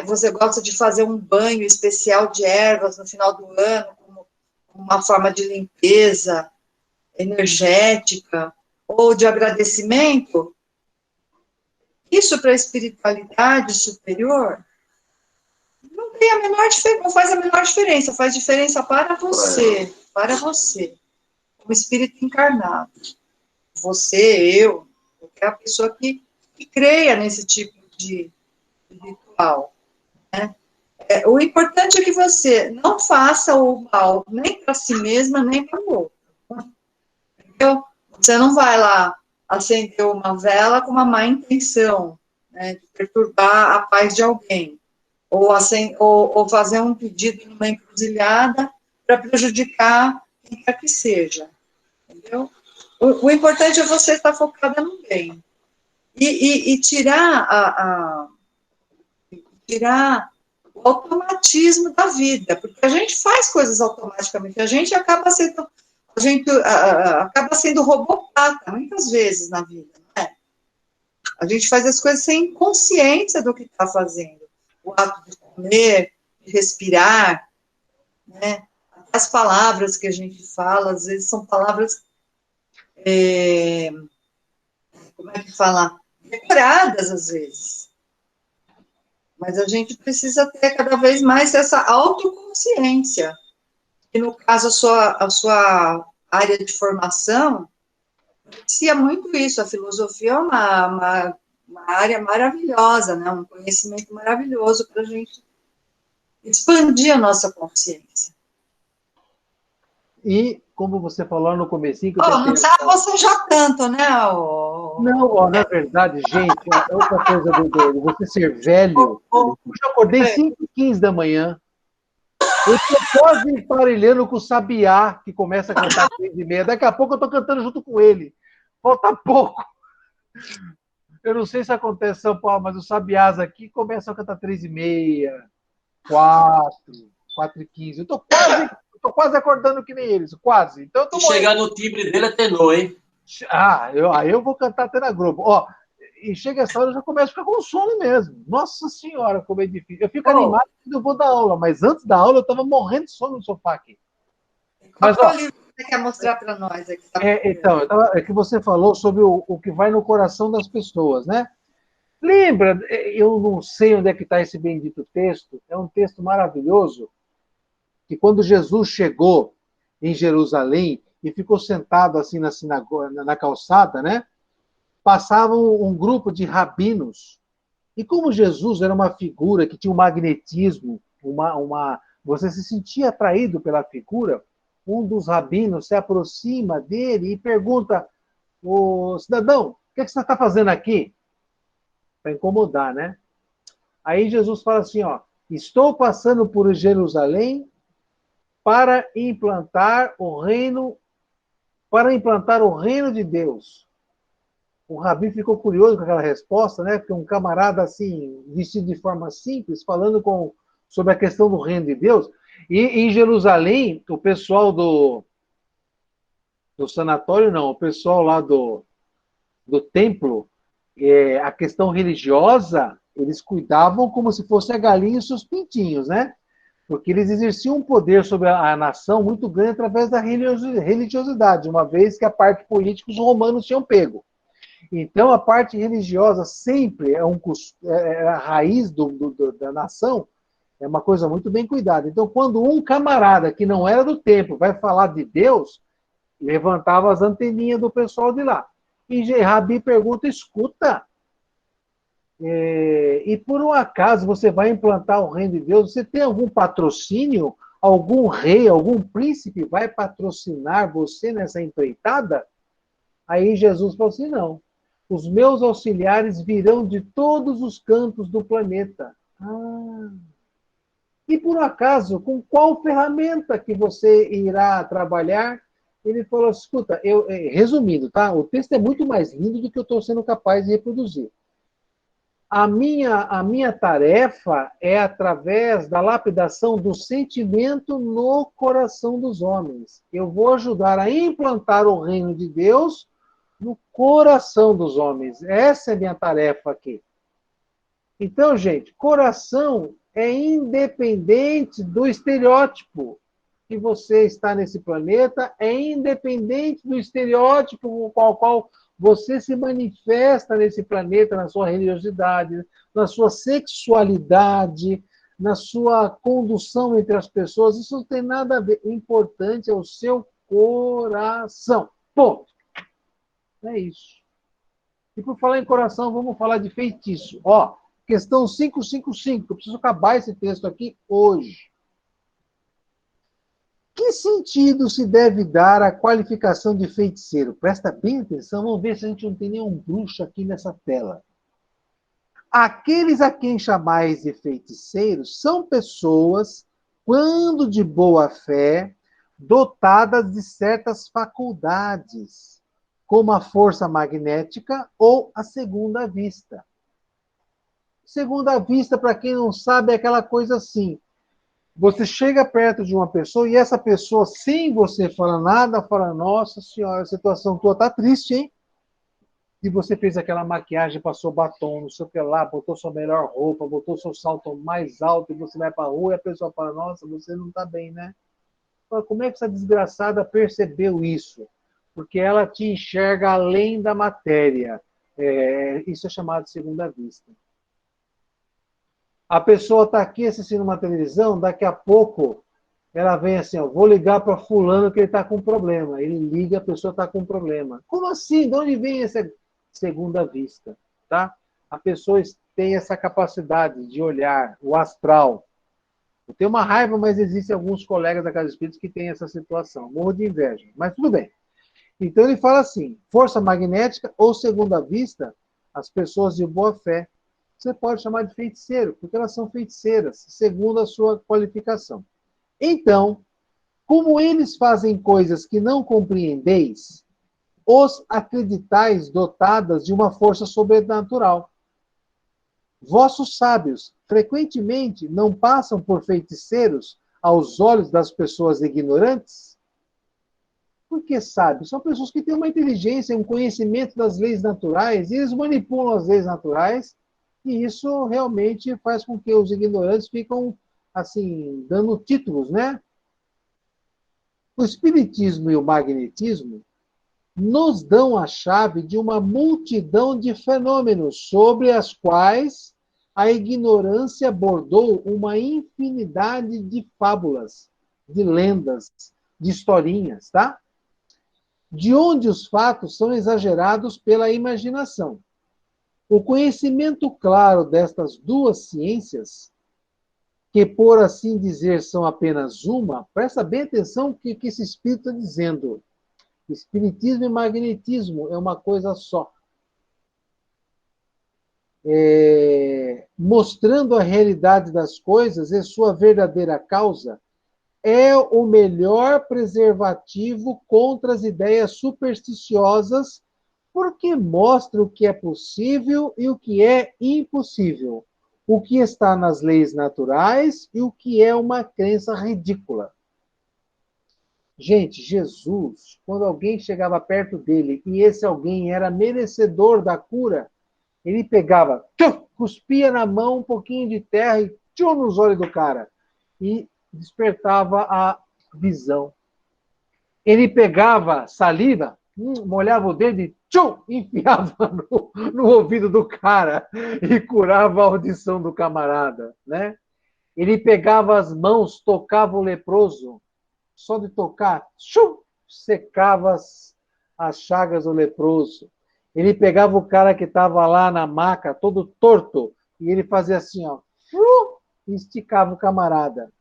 você gosta de fazer um banho especial de ervas no final do ano, como uma forma de limpeza energética, ou de agradecimento, isso para a espiritualidade superior não tem a menor diferença, não faz a menor diferença, faz diferença para você, como espírito encarnado. Você, eu, qualquer pessoa que creia nesse tipo de ritual, né? O importante é que você não faça o mal nem para si mesma, nem para o outro. Entendeu? Você não vai lá acender uma vela com uma má intenção, né, de perturbar a paz de alguém, ou fazer um pedido numa encruzilhada para prejudicar quem quer que seja. Entendeu? O importante é você estar focada no bem. E tirar o automatismo da vida, porque a gente faz coisas automaticamente, a gente acaba sendo robopata muitas vezes na vida, não é? A gente faz as coisas sem consciência do que está fazendo. O ato de comer, de respirar, né? As palavras que a gente fala, às vezes são palavras, como é que fala? Decoradas, às vezes. Mas a gente precisa ter cada vez mais essa autoconsciência. E no caso, a sua área de formação, propicia muito isso. A filosofia é uma área maravilhosa, né? Um conhecimento maravilhoso para a gente expandir a nossa consciência. E, como você falou no comecinho... Que eu Oh, tentei... não sabe, você já canta, né? Não, ó, na verdade, gente, é outra coisa de você ser velho. Eu já acordei 5h15 da manhã. Eu tô quase emparelhando com o Sabiá, que começa a cantar às 3h30. Daqui a pouco eu tô cantando junto com ele. Falta pouco. Eu não sei se acontece em São Paulo, mas os Sabiás aqui começam a cantar 3h30, 4h15. Eu tô quase acordando que nem eles, quase. Então eu tô Se chegar no timbre dele é tenor, hein? aí eu vou cantar até na Globo. Ó, e chega essa hora eu já começo a ficar com sono mesmo. Nossa Senhora, como é difícil. Eu fico animado quando eu vou dar aula, mas antes da aula eu tava morrendo de sono no sofá aqui. Mas, qual livro você quer mostrar para nós aqui? Então, é que você falou sobre o que vai no coração das pessoas, né? Lembra, eu não sei onde é que está esse bendito texto, é um texto maravilhoso, que quando Jesus chegou em Jerusalém e ficou sentado assim na sinagoga, na calçada, né? Passava um grupo de rabinos. E como Jesus era uma figura que tinha um magnetismo, você se sentia atraído pela figura, um dos rabinos se aproxima dele e pergunta: "Ô cidadão, o que você está fazendo aqui?" Para incomodar, né? Aí Jesus fala assim, ó: "Estou passando por Jerusalém para implantar o reino de Deus." O Rabi ficou curioso com aquela resposta, né? Porque um camarada assim, vestido de forma simples, falando sobre a questão do reino de Deus. E em Jerusalém, o pessoal do sanatório, não, o pessoal lá do templo, a questão religiosa, eles cuidavam como se fosse a galinha e os seus pintinhos, né? Porque eles exerciam um poder sobre a nação muito grande através da religiosidade, uma vez que a parte política os romanos tinham pego. Então, a parte religiosa sempre é a raiz da nação, é uma coisa muito bem cuidada. Então, quando um camarada que não era do templo vai falar de Deus, levantava as anteninhas do pessoal de lá. E Rabi pergunta: escuta, e por um acaso você vai implantar o reino de Deus, você tem algum patrocínio? Algum rei, algum príncipe vai patrocinar você nessa empreitada? Aí Jesus falou assim: não. Os meus auxiliares virão de todos os cantos do planeta. E por acaso, com qual ferramenta que você irá trabalhar? Ele falou: escuta, resumindo, tá? O texto é muito mais lindo do que eu estou sendo capaz de reproduzir. A minha tarefa é através da lapidação do sentimento no coração dos homens. Eu vou ajudar a implantar o reino de Deus no coração dos homens. Essa é a minha tarefa aqui. Então, gente, coração é independente do estereótipo que você está nesse planeta, é independente do estereótipo com o qual você se manifesta nesse planeta, na sua religiosidade, na sua sexualidade, na sua condução entre as pessoas. Isso não tem nada a ver. O importante é o seu coração. Ponto. É isso. E por falar em coração, vamos falar de feitiço. Ó, questão 555. Eu preciso acabar esse texto aqui hoje. Que sentido se deve dar à qualificação de feiticeiro? Presta bem atenção, vamos ver se a gente não tem nenhum bruxo aqui nessa tela. Aqueles a quem chamais de feiticeiros são pessoas, quando de boa fé, dotadas de certas faculdades, como a força magnética ou a segunda vista. Segunda vista, para quem não sabe, é aquela coisa assim: você chega perto de uma pessoa e essa pessoa, sem você falar nada, fala: nossa senhora, a situação tua tá triste, hein? E você fez aquela maquiagem, passou batom, não sei o que lá, botou sua melhor roupa, botou seu salto mais alto e você vai para a rua e a pessoa fala: nossa, você não tá bem, né? Fala: como é que essa desgraçada percebeu isso? Porque ela te enxerga além da matéria. Isso é chamado de segunda vista. A pessoa está aqui assistindo uma televisão, daqui a pouco ela vem assim: ó, vou ligar para fulano que ele está com problema. Ele liga, a pessoa está com problema. Como assim? De onde vem essa segunda vista? Tá? A pessoa tem essa capacidade de olhar o astral. Eu tenho uma raiva, mas existem alguns colegas da Casa Espírita que têm essa situação. Morro de inveja, mas tudo bem. Então ele fala assim, força magnética ou segunda vista, as pessoas de boa fé, você pode chamar de feiticeiro, porque elas são feiticeiras, segundo a sua qualificação. Então, como eles fazem coisas que não compreendeis, os acreditais dotadas de uma força sobrenatural. Vossos sábios, frequentemente, não passam por feiticeiros aos olhos das pessoas ignorantes? Por que sábios? São pessoas que têm uma inteligência, um conhecimento das leis naturais, e eles manipulam as leis naturais, e isso realmente faz com que os ignorantes ficam, assim, dando títulos, né? O espiritismo e o magnetismo nos dão a chave de uma multidão de fenômenos sobre as quais a ignorância bordou uma infinidade de fábulas, de lendas, de historinhas, tá? De onde os fatos são exagerados pela imaginação. O conhecimento claro destas duas ciências, que, por assim dizer, são apenas uma, presta bem atenção no que esse espírito está dizendo. Espiritismo e magnetismo é uma coisa só. Mostrando a realidade das coisas e sua verdadeira causa, é o melhor preservativo contra as ideias supersticiosas, porque mostra o que é possível e o que é impossível, o que está nas leis naturais e o que é uma crença ridícula. Gente, Jesus, quando alguém chegava perto dele e esse alguém era merecedor da cura, ele pegava, cuspia na mão um pouquinho de terra e tchum nos olhos do cara. E despertava a visão. Ele pegava saliva, molhava o dedo e tchum, enfiava no ouvido do cara e curava a audição do camarada, né? Ele pegava as mãos, tocava o leproso, só de tocar, tchum, secava as chagas do leproso. Ele pegava o cara que estava lá na maca, todo torto, e ele fazia assim, ó, e esticava o camarada.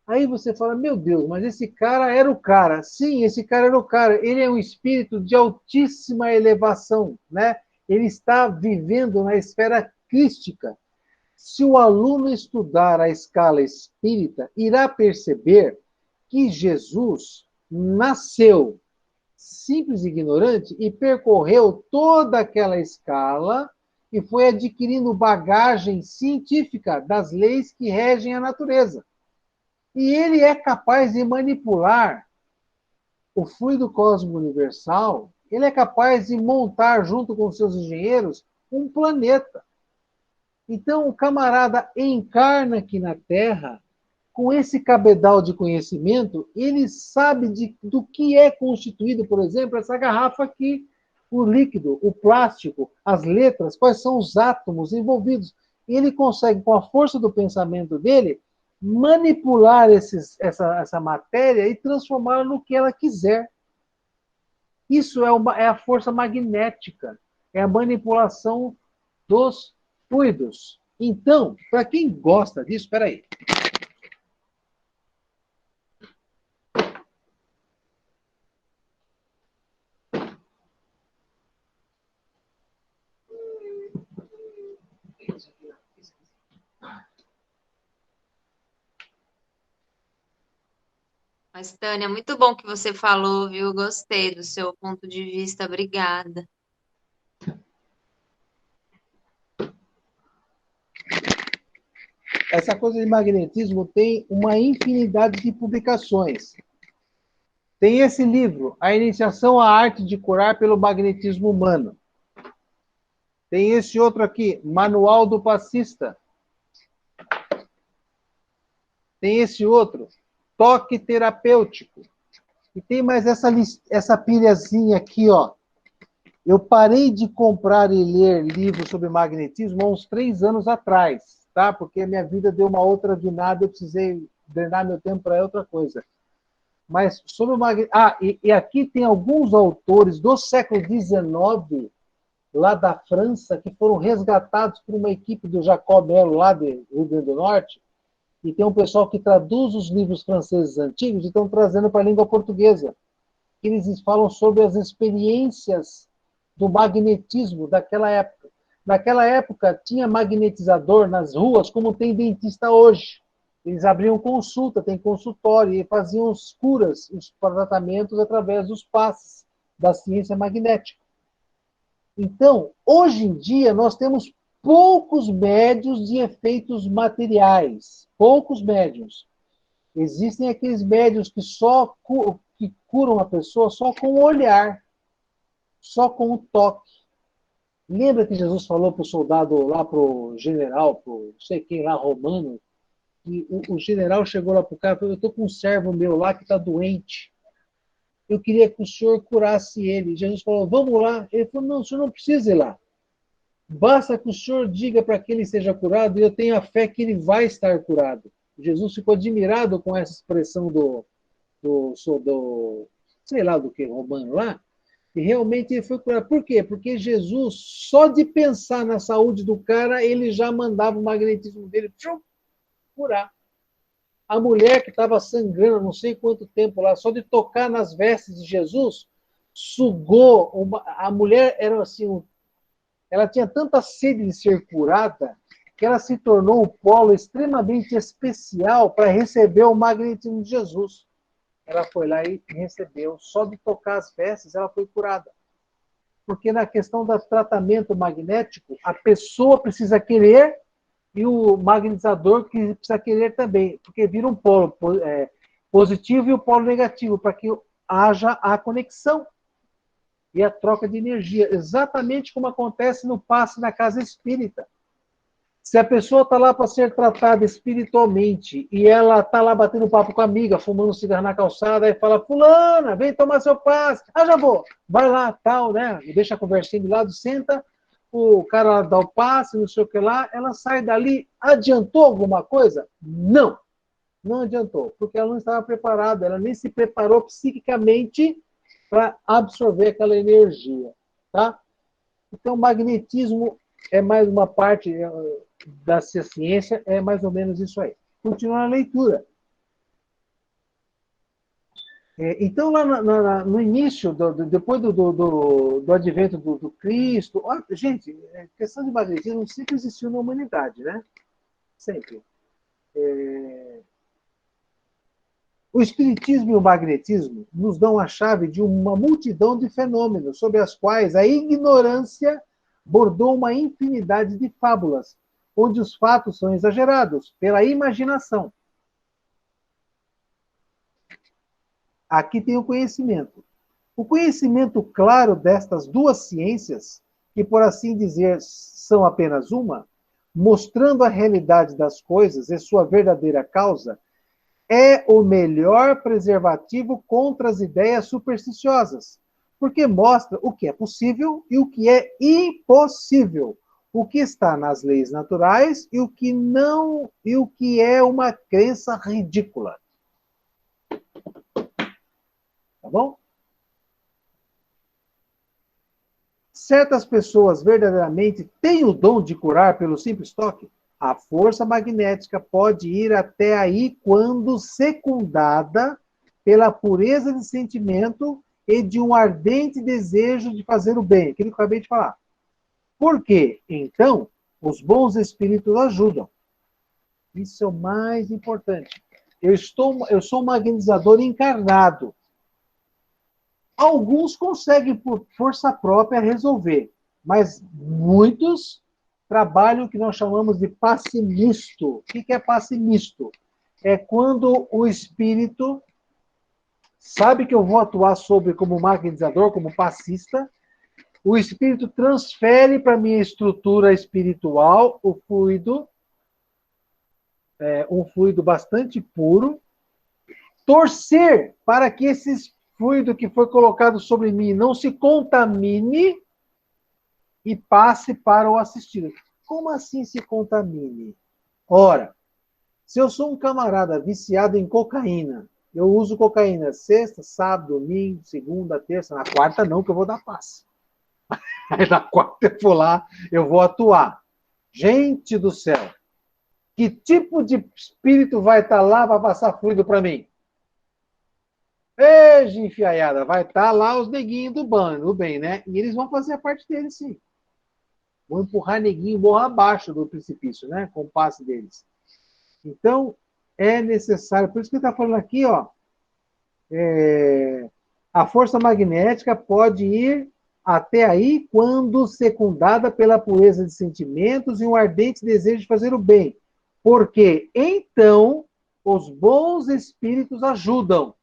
Aí você fala, meu Deus, mas esse cara era o cara. Sim, esse cara era o cara. Ele é um espírito de altíssima elevação, né? Ele está vivendo na esfera crística. Se o aluno estudar a escala espírita, irá perceber que Jesus nasceu simples e ignorante e percorreu toda aquela escala e foi adquirindo bagagem científica das leis que regem a natureza. E ele é capaz de manipular o fluido cósmico universal, ele é capaz de montar, junto com seus engenheiros, um planeta. Então, o camarada encarna aqui na Terra, com esse cabedal de conhecimento, ele sabe do que é constituído, por exemplo, essa garrafa aqui, o líquido, o plástico, as letras, quais são os átomos envolvidos. E ele consegue, com a força do pensamento dele, manipular essa matéria e transformá-la no que ela quiser. Isso é a força magnética, é a manipulação dos fluidos. Então, para quem gosta disso, espera aí. Mas, Tânia, muito bom que você falou, viu? Gostei do seu ponto de vista. Obrigada. Essa coisa de magnetismo tem uma infinidade de publicações. Tem esse livro, A Iniciação à Arte de Curar pelo Magnetismo Humano. Tem esse outro aqui, Manual do Passista. Tem esse outro, Toque Terapêutico. E tem mais essa pilhazinha aqui, ó. Eu parei de comprar e ler livros sobre magnetismo há uns 3 anos atrás, tá? Porque a minha vida deu uma outra guinada, eu precisei drenar meu tempo para outra coisa. Mas sobre o magnetismo... e aqui tem alguns autores do século XIX, lá da França, que foram resgatados por uma equipe do Jacob Mello, lá do Rio Grande do Norte, E tem um pessoal que traduz os livros franceses antigos e estão trazendo para a língua portuguesa. Eles falam sobre as experiências do magnetismo daquela época. Naquela época, tinha magnetizador nas ruas, como tem dentista hoje. Eles abriam consulta, tem consultório, e faziam as curas, os tratamentos através dos passes da ciência magnética. Então, hoje em dia, nós temos poucos médios de efeitos materiais. Poucos médios. Existem aqueles médios que só que curam a pessoa só com o olhar, só com o toque. Lembra que Jesus falou para o soldado, lá para o general, para não sei quem lá, romano, e o general chegou lá para o cara e falou: eu estou com um servo meu lá que está doente. Eu queria que o senhor curasse ele. Jesus falou: vamos lá. Ele falou: não, o senhor não precisa ir lá. Basta que o senhor diga para que ele seja curado e eu tenho a fé que ele vai estar curado. Jesus ficou admirado com essa expressão do sei lá do que, romano lá, e realmente ele foi curado. Por quê? Porque Jesus, só de pensar na saúde do cara, ele já mandava o magnetismo dele curar. A mulher que estava sangrando não sei quanto tempo lá, só de tocar nas vestes de Jesus, sugou. A mulher era assim, ela tinha tanta sede de ser curada, que ela se tornou um polo extremamente especial para receber o magnetismo de Jesus. Ela foi lá e recebeu. Só de tocar as vestes, ela foi curada. Porque na questão do tratamento magnético, a pessoa precisa querer e o magnetizador que precisa querer também, porque vira um polo positivo e o polo negativo, para que haja a conexão e a troca de energia, exatamente como acontece no passe na casa espírita. Se a pessoa está lá para ser tratada espiritualmente e ela está lá batendo papo com a amiga, fumando um cigarro na calçada, e fala: fulana, vem tomar seu passe. Ah, já vou. Vai lá, tal, né? Deixa a conversinha de lado, senta, o cara dá o passe, não sei o que lá, ela sai dali. Adiantou alguma coisa? Não. Não adiantou, porque ela não estava preparada, ela nem se preparou psiquicamente para absorver aquela energia, tá? Então, o magnetismo é mais uma parte da ciência, é mais ou menos isso aí. Continuar a leitura. Então, lá no início, depois do advento do Cristo, gente, a questão de magnetismo sempre existiu na humanidade, né? Sempre. O espiritismo e o magnetismo nos dão a chave de uma multidão de fenômenos sobre as quais a ignorância bordou uma infinidade de fábulas, onde os fatos são exagerados pela imaginação. Aqui tem o conhecimento. O conhecimento claro destas duas ciências, que por assim dizer são apenas uma, mostrando a realidade das coisas e sua verdadeira causa, é o melhor preservativo contra as ideias supersticiosas, porque mostra o que é possível e o que é impossível, o que está nas leis naturais e o que não, e o que é uma crença ridícula. Tá bom? Certas pessoas verdadeiramente têm o dom de curar pelo simples toque. A força magnética pode ir até aí quando secundada pela pureza de sentimento e de um ardente desejo de fazer o bem, aquilo que eu acabei de falar. Por quê? Então, os bons espíritos ajudam. Isso é o mais importante. Eu sou um magnetizador encarnado. Alguns conseguem, por força própria, resolver, mas muitos trabalham o que nós chamamos de passe misto. O que é passe misto? É quando o espírito sabe que eu vou atuar sobre como magnetizador, como passista, o espírito transfere para a minha estrutura espiritual o fluido, um fluido bastante puro, torcer para que esse fluido que foi colocado sobre mim não se contamine e passe para o assistido. Como assim se contamine? Ora, se eu sou um camarada viciado em cocaína, eu uso cocaína sexta, sábado, domingo, segunda, terça, na quarta não, que eu vou dar passe. Aí na quarta eu vou lá, eu vou atuar. Gente do céu! Que tipo de espírito vai estar lá para passar fluido para mim? Veja, enfiaiada, vai estar lá os neguinhos do bem, né? E eles vão fazer a parte deles, sim. Vão empurrar neguinho morra abaixo do precipício, né? Com o passe deles. Então, é necessário, por isso que ele está falando aqui, ó, a força magnética pode ir até aí quando secundada pela pureza de sentimentos e um ardente desejo de fazer o bem. Porque, então, os bons espíritos ajudam.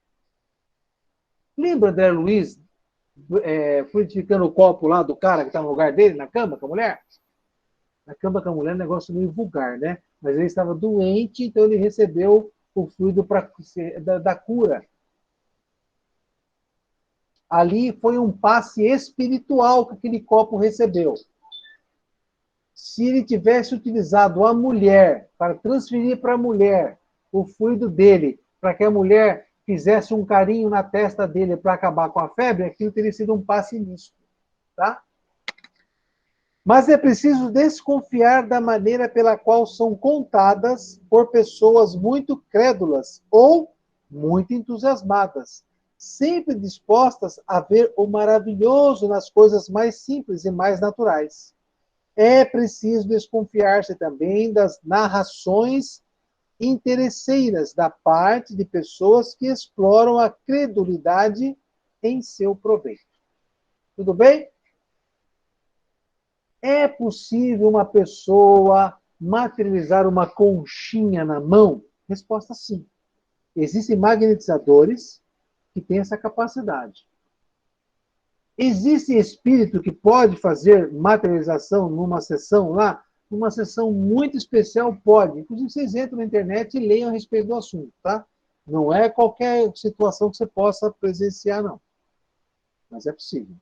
Lembra, André Luiz, frutificando o copo lá do cara que está no lugar dele, na cama com a mulher? Na cama com a mulher é um negócio meio vulgar, né? Mas ele estava doente, então ele recebeu o fluido da cura. Ali foi um passe espiritual que aquele copo recebeu. Se ele tivesse utilizado a mulher para transferir para a mulher o fluido dele, para que a mulher fizesse um carinho na testa dele para acabar com a febre, aquilo teria sido um passe místico, tá? Mas é preciso desconfiar da maneira pela qual são contadas por pessoas muito crédulas ou muito entusiasmadas, sempre dispostas a ver o maravilhoso nas coisas mais simples e mais naturais. É preciso desconfiar-se também das narrações interesseiras da parte de pessoas que exploram a credulidade em seu proveito. Tudo bem? É possível uma pessoa materializar uma conchinha na mão? Resposta sim. Existem magnetizadores que têm essa capacidade. Existe espírito que pode fazer materialização numa sessão lá? Numa sessão muito especial, pode. Inclusive, vocês entram na internet e leiam a respeito do assunto, tá? Não é qualquer situação que você possa presenciar, não. Mas é possível.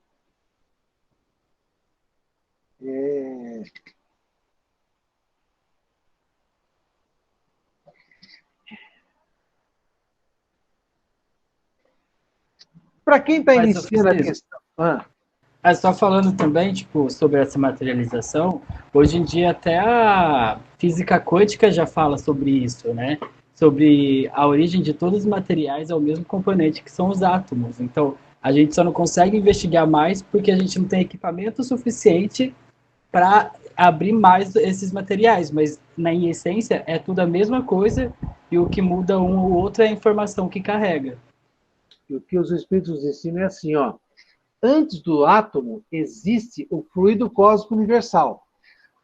Para quem está iniciando a questão... Só falando também, tipo, sobre essa materialização, hoje em dia até a física quântica já fala sobre isso, né? Sobre a origem de todos os materiais é o mesmo componente que são os átomos. Então, a gente só não consegue investigar mais porque a gente não tem equipamento suficiente para abrir mais esses materiais, mas na essência é tudo a mesma coisa e o que muda um ou outro é a informação que carrega. E o que os espíritos ensinam é assim, ó. Antes do átomo existe o fluido cósmico universal.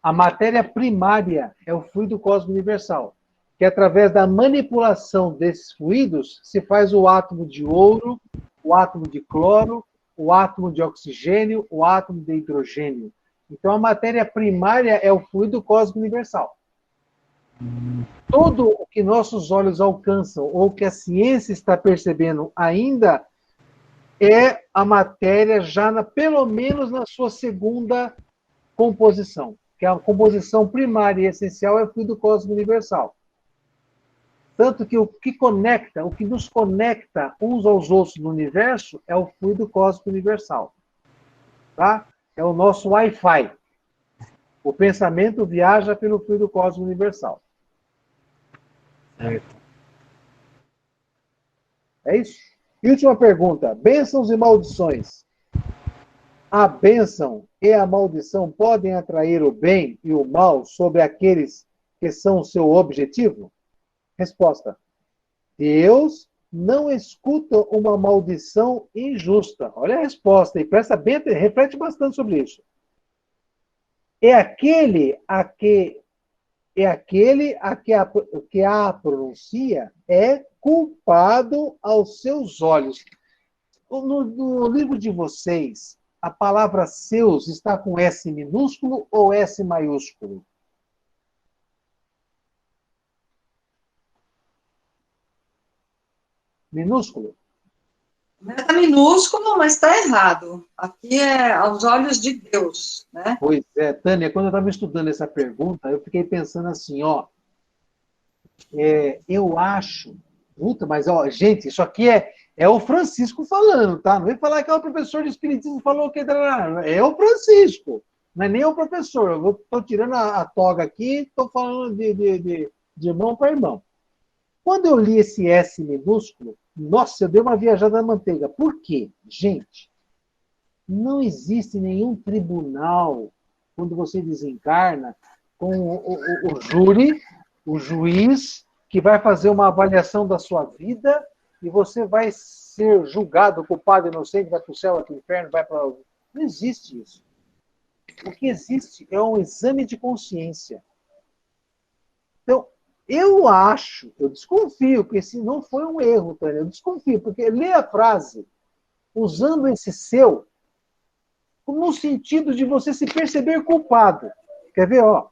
A matéria primária é o fluido cósmico universal, que através da manipulação desses fluidos se faz o átomo de ouro, o átomo de cloro, o átomo de oxigênio, o átomo de hidrogênio. Então a matéria primária é o fluido cósmico universal. Tudo o que nossos olhos alcançam ou que a ciência está percebendo ainda é a matéria já, pelo menos na sua segunda composição, que a composição primária e essencial é o fluido cósmico universal. Tanto que o que nos conecta uns aos outros no universo é o fluido cósmico universal. Tá? É o nosso Wi-Fi. O pensamento viaja pelo fluido cósmico universal. Certo. É isso? E última pergunta. Bênçãos e maldições. A bênção e a maldição podem atrair o bem e o mal sobre aqueles que são o seu objetivo? Resposta. Deus não escuta uma maldição injusta. Olha a resposta e presta bem, reflete bastante sobre isso. Aquele que a pronuncia é culpado aos seus olhos. No livro de vocês, a palavra seus está com S minúsculo ou S maiúsculo? Minúsculo? Está minúsculo, mas está errado. Aqui é aos olhos de Deus, né? Pois é, Tânia, quando eu estava estudando essa pergunta, eu fiquei pensando assim, ó, eu acho, puta, mas ó, gente, isso aqui é o Francisco falando, tá? Não vem falar que é o professor de espiritismo falou que é o Francisco. Não é nem o professor. Eu estou tirando a toga aqui, estou falando de irmão para irmão. Quando eu li esse S minúsculo, nossa, eu dei uma viajada na manteiga. Por quê? Gente, não existe nenhum tribunal, quando você desencarna, com o júri, o juiz, que vai fazer uma avaliação da sua vida e você vai ser julgado, culpado, inocente, vai para o céu, vai para o inferno, vai para... Não existe isso. O que existe é um exame de consciência. Então, eu acho, eu desconfio, porque se não foi um erro, Tânia, eu desconfio, porque lê a frase usando esse seu no sentido de você se perceber culpado. Quer ver, ó?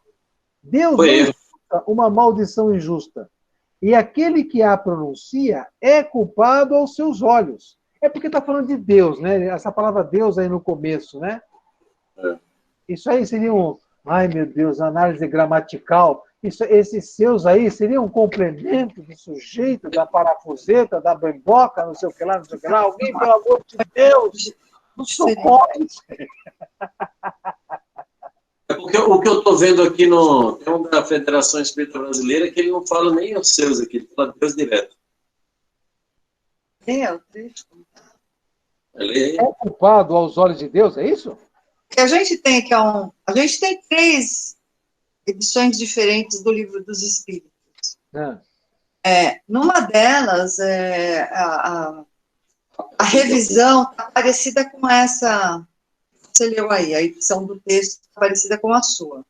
Deus não escuta uma maldição injusta. E aquele que a pronuncia é culpado aos seus olhos. É porque está falando de Deus, né? Essa palavra Deus aí no começo, né? Isso aí seria um... Ai, meu Deus, análise gramatical. Esses seus aí seriam um complemento do sujeito, da parafuseta, da bemboca, não sei o que lá, não sei o que lá. Alguém, pelo amor de Deus, não socorre. Porque o que eu estou vendo aqui no tem um da Federação Espírita Brasileira que ele não fala nem os seus aqui, ele fala Deus direto. É o texto. É culpado aos olhos de Deus, é isso? A gente tem aqui a gente tem 3 edições diferentes do Livro dos Espíritos. Numa delas, a revisão está parecida com essa que você leu aí, a edição do texto está parecida com a sua.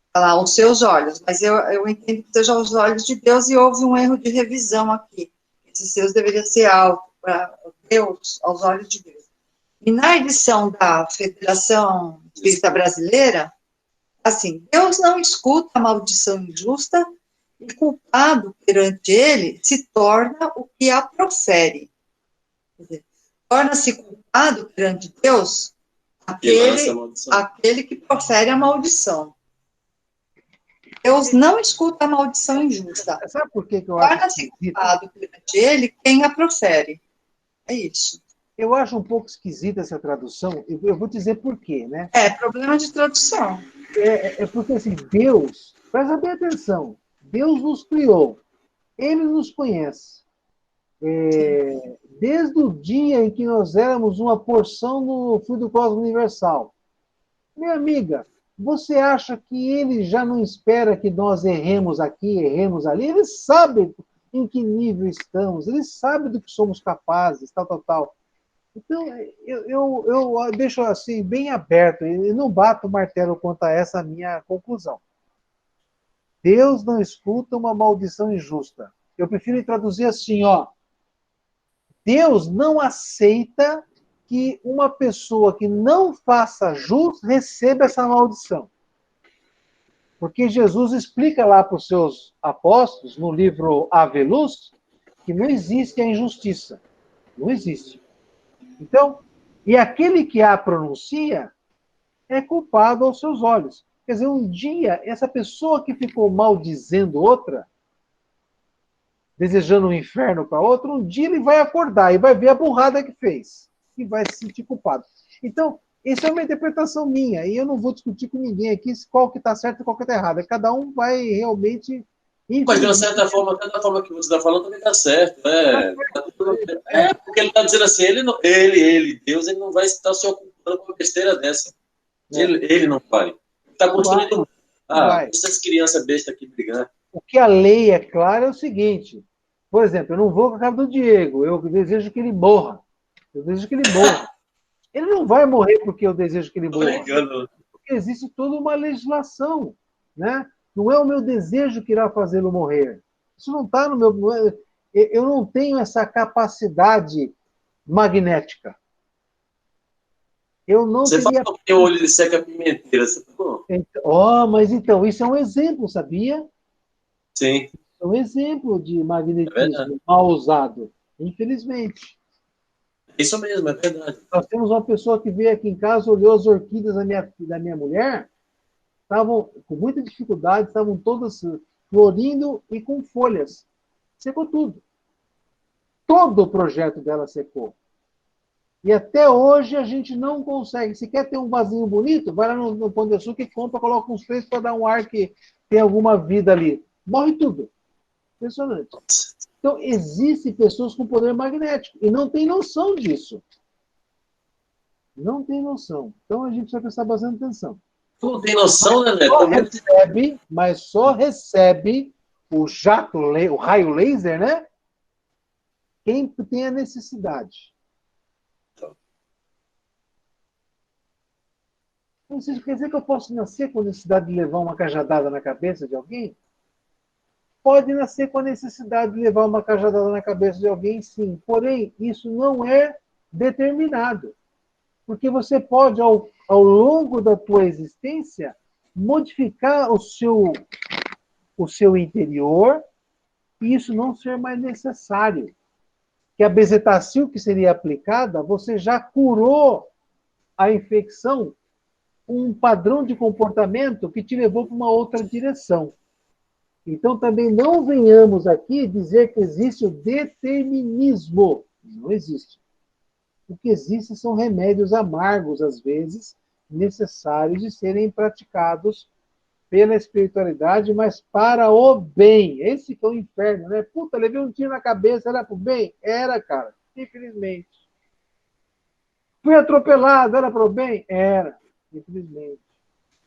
Está lá, os seus olhos, mas eu entendo que seja os olhos de Deus e houve um erro de revisão aqui. Esses seus deveria ser alto para Deus, aos olhos de Deus. E na edição da Federação Espírita Brasileira, assim, Deus não escuta a maldição injusta e culpado perante ele se torna o que a profere. Quer dizer, torna-se culpado perante Deus aquele que profere a maldição. Deus não escuta a maldição injusta. Sabe por que eu acho? Torna-se culpado perante ele quem a profere. É isso. Eu acho um pouco esquisita essa tradução, eu vou dizer por quê, né? Problema de tradução. É porque, assim, Deus, presta bem atenção, Deus nos criou, Ele nos conhece. Desde o dia em que nós éramos uma porção do fluido cósmico universal. Minha amiga, você acha que Ele já não espera que nós erremos aqui, erremos ali? Ele sabe em que nível estamos, Ele sabe do que somos capazes, tal, tal, tal. Então, eu deixo assim, bem aberto, e não bato o martelo quanto a essa minha conclusão. Deus não escuta uma maldição injusta. Eu prefiro traduzir assim, ó. Deus não aceita que uma pessoa que não faça jus receba essa maldição. Porque Jesus explica lá para os seus apóstolos, no livro Ave Luz, que não existe a injustiça. Não existe. Então, e aquele que a pronuncia é culpado aos seus olhos. Quer dizer, um dia, essa pessoa que ficou maldizendo outra, desejando um inferno para outra, um dia ele vai acordar e vai ver a burrada que fez. E vai se sentir culpado. Então, isso é uma interpretação minha, e eu não vou discutir com ninguém aqui qual que está certo e qual que está errado. Cada um vai realmente... Mas, de uma certa forma, cada forma que você está falando também está certo. Porque ele está dizendo assim, Deus, ele não vai estar se ocupando com uma besteira dessa. Ele não vai. Ele está construindo... essas crianças bestas aqui brigando. O que a lei é clara é o seguinte, por exemplo, eu não vou com a cara do Diego, eu desejo que ele morra. Eu desejo que ele morra. Ele não vai morrer porque eu desejo que ele morra. Porque existe toda uma legislação, né? Não é o meu desejo que irá fazê-lo morrer. Isso não está no meu... Eu não tenho essa capacidade magnética. Eu não Você teria... fala que o olho de seca pimenteira. Você falou? Mas então, isso é um exemplo, sabia? Sim. É um exemplo de magnetismo mal usado, infelizmente. Isso mesmo, é verdade. Nós temos uma pessoa que veio aqui em casa, olhou as orquídeas da minha mulher, estavam com muita dificuldade, estavam todas florindo e com folhas. Secou tudo. Todo o projeto dela secou. E até hoje a gente não consegue. Se quer ter um vasinho bonito, vai lá no Pão de Açúcar e compra, coloca uns três para dar um ar que tem alguma vida ali. Morre tudo. Impressionante. Então, existem pessoas com poder magnético e não tem noção disso. Não tem noção. Então, a gente precisa prestar bastante atenção. Tu não tem noção, né, Neto? Só recebe, mas só recebe o jato, o raio laser, né? Quem tem a necessidade. Isso quer dizer que eu posso nascer com a necessidade de levar uma cajadada na cabeça de alguém? Pode nascer com a necessidade de levar uma cajadada na cabeça de alguém, sim. Porém, isso não é determinado. Porque você pode, ao longo da tua existência, modificar o seu interior e isso não ser mais necessário. Que a bezetacil que seria aplicada, você já curou a infecção, um padrão de comportamento que te levou para uma outra direção. Então, também não venhamos aqui dizer que existe o determinismo. Não existe. O que existe são remédios amargos, às vezes, necessários de serem praticados pela espiritualidade, mas para o bem. Esse que é o inferno, né? Puta, levei um tiro na cabeça, era pro bem? Era, cara. Infelizmente. Fui atropelado, era pro bem? Era. Infelizmente.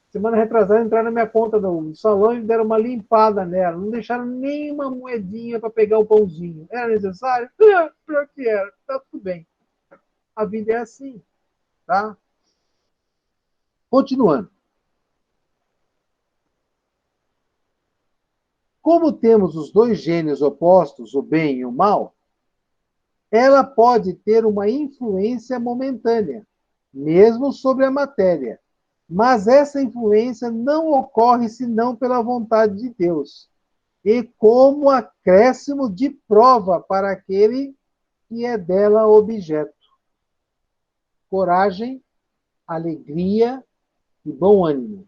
Semana retrasada entraram na minha conta do salão e deram uma limpada nela. Não deixaram nem uma moedinha para pegar o pãozinho. Era necessário? Pior que era. Tá tudo bem. A vida é assim. Tá? Continuando. Como temos os dois gênios opostos, o bem e o mal, ela pode ter uma influência momentânea, mesmo sobre a matéria. Mas essa influência não ocorre senão pela vontade de Deus, e como acréscimo de prova para aquele que é dela objeto. Coragem, alegria e bom ânimo.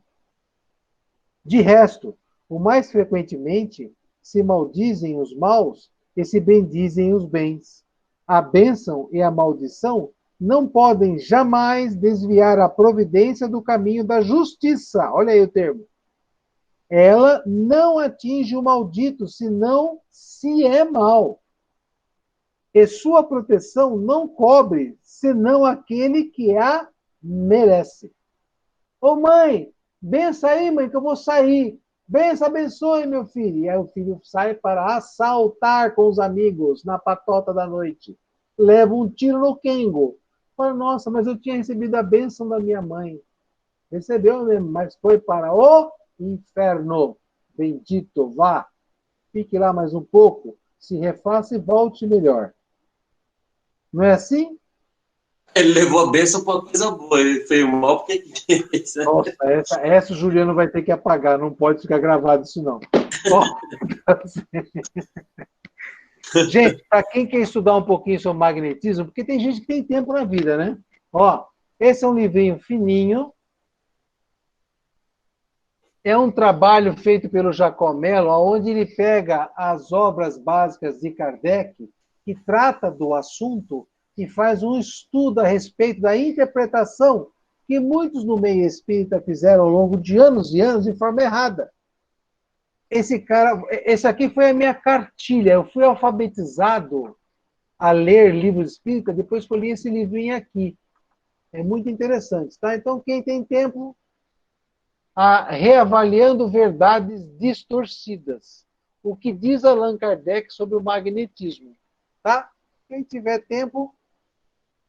De resto, o mais frequentemente se maldizem os maus e se bendizem os bens. A bênção e a maldição não podem jamais desviar a providência do caminho da justiça. Olha aí o termo. Ela não atinge o maldito, senão se é mal. E sua proteção não cobre, senão aquele que a merece. Ô mãe, bença aí, mãe, que eu vou sair. Bença, abençoe, meu filho. E aí o filho sai para assaltar com os amigos na patota da noite. Leva um tiro no quengo. Fala, nossa, mas eu tinha recebido a bênção da minha mãe. Recebeu mesmo, mas foi para o inferno. Bendito, vá. Fique lá mais um pouco, se refaça e volte melhor. Não é assim? Ele levou a bênção para uma coisa boa, ele fez mal porque quis. Nossa, essa o Juliano vai ter que apagar, não pode ficar gravado isso não. Gente, para quem quer estudar um pouquinho sobre magnetismo, porque tem gente que tem tempo na vida, né? Ó, esse é um livrinho fininho. É um trabalho feito pelo Giacomello, onde ele pega as obras básicas de Kardec, que trata do assunto, que faz um estudo a respeito da interpretação que muitos no meio espírita fizeram ao longo de anos e anos de forma errada. Esse aqui foi a minha cartilha. Eu fui alfabetizado a ler livros espírita depois que eu li esse livrinho aqui. É muito interessante, tá? Então, quem tem tempo, reavaliando verdades distorcidas. O que diz Allan Kardec sobre o magnetismo, tá? Quem tiver tempo,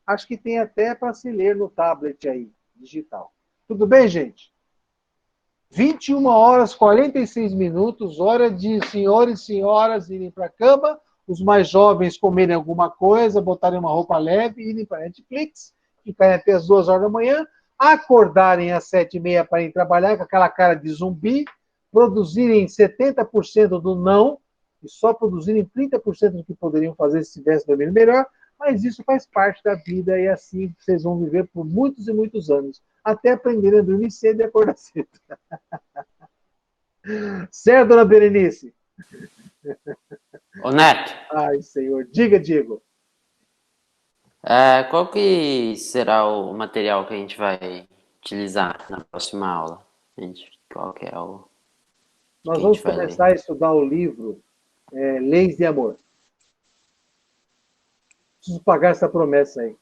acho que tem até para se ler no tablet aí, digital. Tudo bem, gente? 21 horas, 46 minutos, hora de senhores e senhoras irem para a cama, os mais jovens comerem alguma coisa, botarem uma roupa leve, irem para a Netflix, ficarem até as 2 horas da manhã, acordarem às 7h30 para ir trabalhar com aquela cara de zumbi, produzirem 70% do não, e só produzirem 30% do que poderiam fazer se estivessem dormindo melhor, mas isso faz parte da vida e assim vocês vão viver por muitos e muitos anos, até aprenderem a dormir cedo e acordar cedo. Certo, dona Berenice? Ô, Neto, Ai, Senhor. Diga, Diego. Qual que será o material que a gente vai utilizar na próxima aula? Qual que é o Nós que a vamos gente vai ler? começar a estudar o livro Leis de Amor. Preciso pagar essa promessa aí.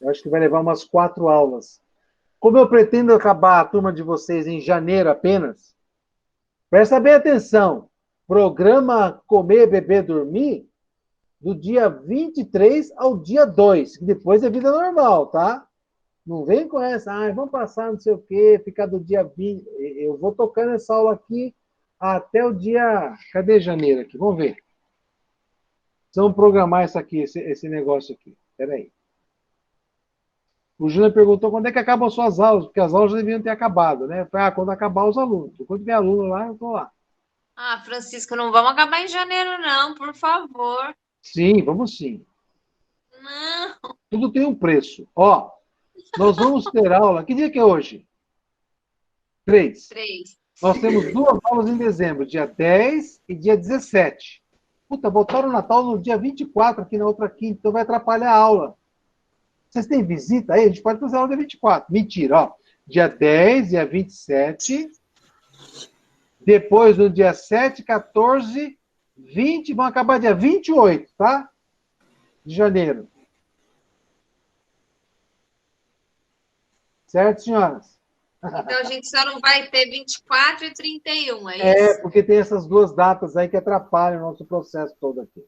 Eu acho que vai levar umas 4 aulas. Como eu pretendo acabar a turma de vocês em janeiro apenas, presta bem atenção. Programa Comer, Beber, Dormir, do dia 23 ao dia 2, que depois é vida normal, tá? Não vem com essa, vamos passar não sei o quê, ficar do dia 20. Eu vou tocando essa aula aqui até o dia... Cadê janeiro aqui? Vamos ver. Vamos programar isso aqui, esse negócio aqui. Espera aí. O Júnior perguntou quando é que acabam as suas aulas, porque as aulas já deviam ter acabado, né? Quando acabar os alunos. Quando tiver aluno lá, eu estou lá. Francisco, não vamos acabar em janeiro, não, por favor. Sim, vamos sim. Não. Tudo tem um preço. Ó, nós vamos ter aula. Que dia que é hoje? 3. 3. Nós temos 2 aulas em dezembro, dia 10 e dia 17. Puta, botaram o Natal no dia 24 aqui na outra quinta, então vai atrapalhar a aula. Vocês têm visita aí? A gente pode fazer aula dia 24. Mentira, ó. Dia 10, dia 27. Depois, no dia 7, 14, 20. Vão acabar dia 28, tá? De janeiro. Certo, senhoras? Então, a gente só não vai ter 24 e 31, é isso? Porque tem essas 2 datas aí que atrapalham o nosso processo todo aqui.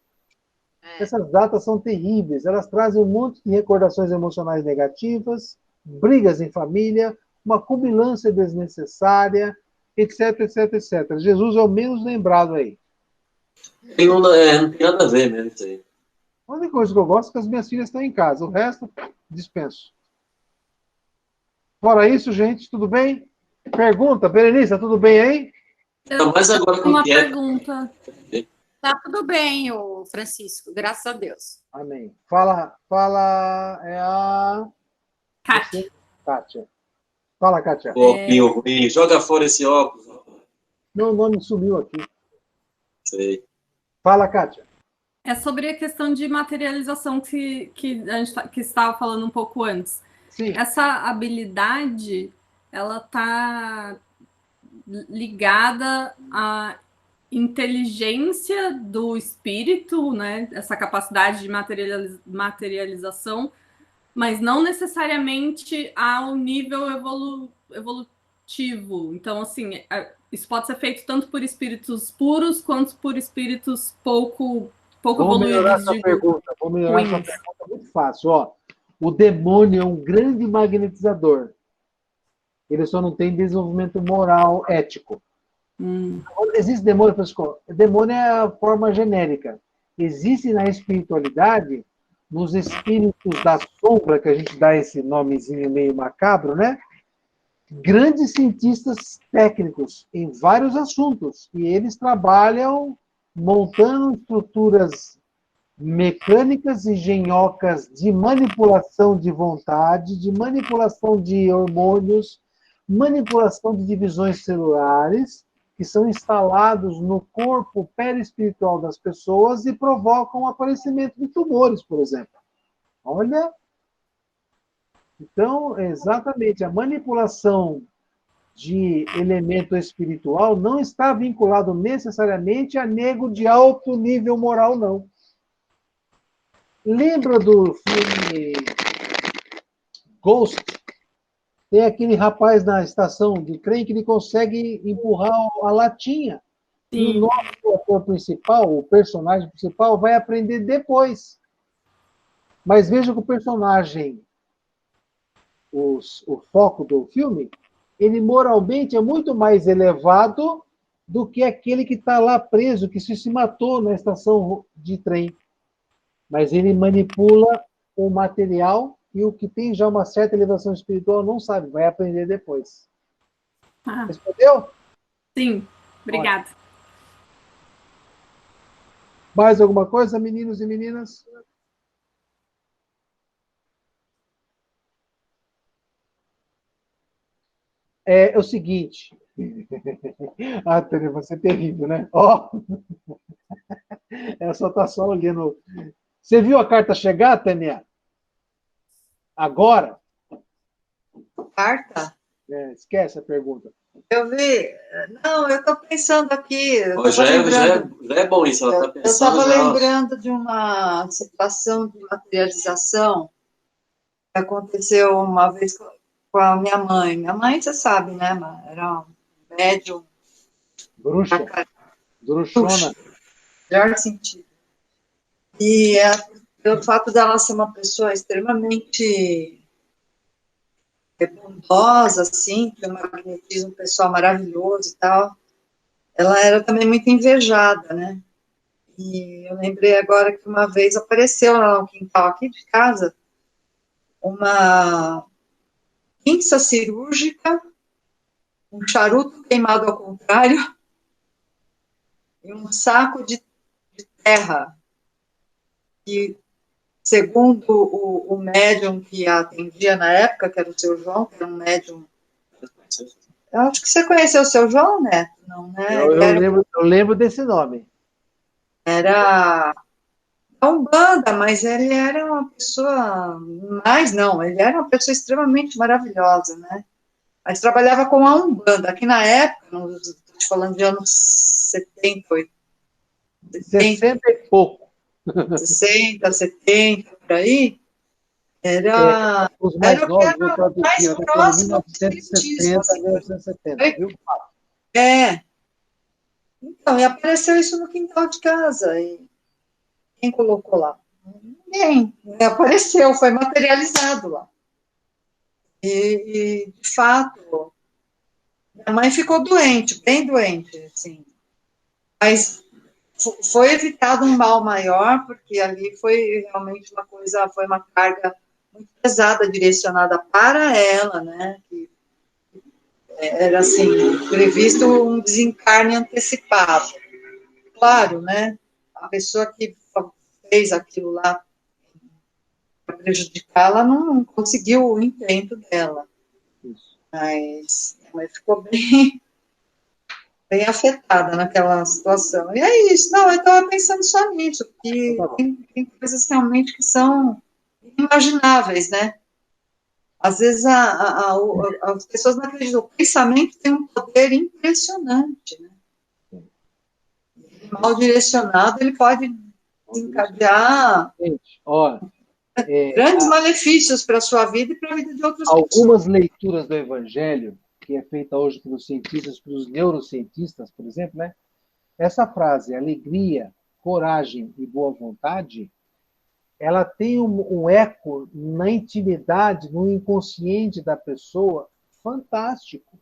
Essas datas são terríveis, elas trazem um monte de recordações emocionais negativas, brigas em família, uma cubilância desnecessária, etc, etc, etc. Jesus é o menos lembrado aí. Não tem nada a ver mesmo isso aí. A única coisa que eu gosto é que as minhas filhas estão em casa, o resto, dispenso. Fora isso, gente, tudo bem? Pergunta, Berenice, tudo bem aí? Mas agora Uma pergunta. Tá tudo bem, ô Francisco, graças a Deus. Amém. Fala, é a... Kátia. Kátia. Fala, Kátia. Óculos ruim, joga fora esse óculos. Meu nome sumiu aqui. Sei. Fala, Kátia. É sobre a questão de materialização que a gente que estava falando um pouco antes. Sim. Essa habilidade, ela tá ligada à inteligência do espírito, né? Essa capacidade de materialização, mas não necessariamente ao nível evolutivo. Então, assim, isso pode ser feito tanto por espíritos puros quanto por espíritos pouco evoluídos. Vou melhorar essa pergunta muito fácil. Ó, o demônio é um grande magnetizador. Ele só não tem desenvolvimento moral, ético. Existe demônio, Francisco? Demônio é a forma genérica. Existe na espiritualidade, nos espíritos da sombra, que a gente dá esse nomezinho meio macabro, né? Grandes cientistas técnicos em vários assuntos. E eles trabalham montando estruturas mecânicas e engenhocas de manipulação de vontade, de manipulação de hormônios, manipulação de divisões celulares, que são instalados no corpo perispiritual das pessoas e provocam o aparecimento de tumores, por exemplo. Olha. Então, exatamente, a manipulação de elemento espiritual não está vinculado necessariamente a nego de alto nível moral, não. Lembra do filme Ghost? Tem aquele rapaz na estação de trem que ele consegue empurrar a latinha. Sim. E o nosso ator principal, o personagem principal, vai aprender depois. Mas veja que o personagem, o foco do filme, ele moralmente é muito mais elevado do que aquele que está lá preso, que se matou na estação de trem. Mas ele manipula o material e o que tem já uma certa elevação espiritual não sabe, vai aprender depois. Respondeu? Sim, obrigada. Mais alguma coisa, meninos e meninas? É o seguinte. Tânia, você é terrível, né? Ela só está só olhando Você viu a carta chegar, Tânia? Agora? Carta? Esquece a pergunta. Eu vi. Não, eu estou pensando aqui. Já é bom isso, ela está Eu pensando. estava lembrando de uma situação de materialização que aconteceu uma vez com a minha mãe. Minha mãe, você sabe, né? Era um médium. Bruxa. Bruxona. Melhor sentido. E pelo fato dela ser uma pessoa extremamente bondosa, assim, tem um magnetismo pessoal maravilhoso e tal, ela era também muito invejada, né? E eu lembrei agora que uma vez apareceu lá no quintal aqui de casa uma pinça cirúrgica, um charuto queimado ao contrário e um saco de terra. E, segundo o médium que a atendia na época, que era o seu João, que era um médium... Eu acho que você conheceu o seu João, Neto, não, né? Eu lembro desse nome. Era a Umbanda, mas ele era uma pessoa... ele era uma pessoa extremamente maravilhosa, né? Mas trabalhava com a Umbanda. Aqui na época, estou te falando de anos 70, 80, 60 e pouco. 60, 70, por aí, era os mais o que novos, era mais próximo do espiritismo. 1970, viu? Então, e apareceu isso no quintal de casa. E quem colocou lá? Ninguém. Apareceu, foi materializado lá. E de fato, minha mãe ficou doente, bem doente, assim. Mas foi evitado um mal maior, porque ali foi realmente foi uma carga muito pesada direcionada para ela, né? Que era, assim, previsto um desencarne antecipado. Claro, né? A pessoa que fez aquilo lá para prejudicá-la não conseguiu o intento dela. Mas ficou bem afetada naquela situação. E é isso. Não, eu estava pensando só nisso, porque tem coisas realmente que são inimagináveis, né? Às vezes as pessoas não acreditam. O pensamento tem um poder impressionante, né? Mal direcionado, ele pode desencadear grandes malefícios para a sua vida e para a vida de outras pessoas. Algumas leituras do Evangelho, que é feita hoje pelos cientistas, pelos neurocientistas, por exemplo, né? Essa frase, alegria, coragem e boa vontade, ela tem um eco na intimidade, no inconsciente da pessoa, fantástico.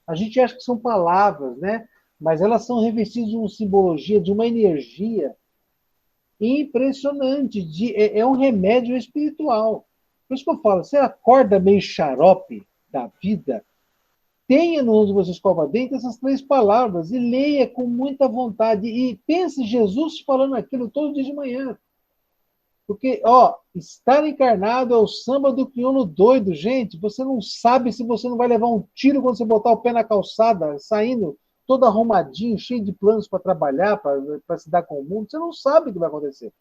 A gente acha que são palavras, né? Mas elas são revestidas de uma simbologia, de uma energia impressionante. É um remédio espiritual. Por isso que eu falo, você acorda meio xarope da vida, tenha onde você escova dentro essas 3 palavras e leia com muita vontade. E pense Jesus falando aquilo todo dia de manhã. Porque, estar encarnado é o samba do crioulo doido, gente. Você não sabe se você não vai levar um tiro quando você botar o pé na calçada, saindo todo arrumadinho, cheio de planos para trabalhar, para se dar com o mundo. Você não sabe o que vai acontecer.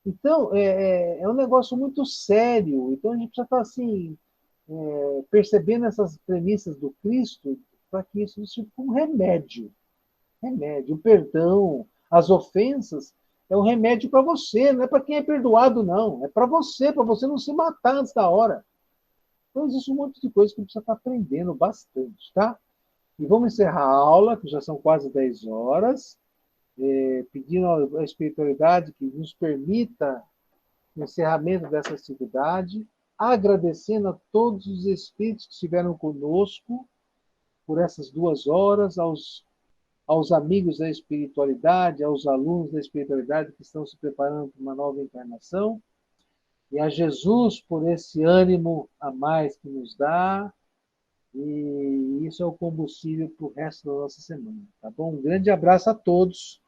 Então, é um negócio muito sério. Então, a gente precisa estar assim, percebendo essas premissas do Cristo, para que isso seja um remédio. O perdão, as ofensas, é um remédio para você, não é para quem é perdoado, não. É para você não se matar antes da hora. Então, existe um monte de coisa que a gente precisa estar aprendendo bastante, tá? E vamos encerrar a aula, que já são quase 10 horas, pedindo à espiritualidade que nos permita o encerramento dessa atividade, agradecendo a todos os espíritos que estiveram conosco por essas 2 horas, aos amigos da espiritualidade, aos alunos da espiritualidade que estão se preparando para uma nova encarnação, e a Jesus por esse ânimo a mais que nos dá, e isso é o combustível para o resto da nossa semana, tá bom? Um grande abraço a todos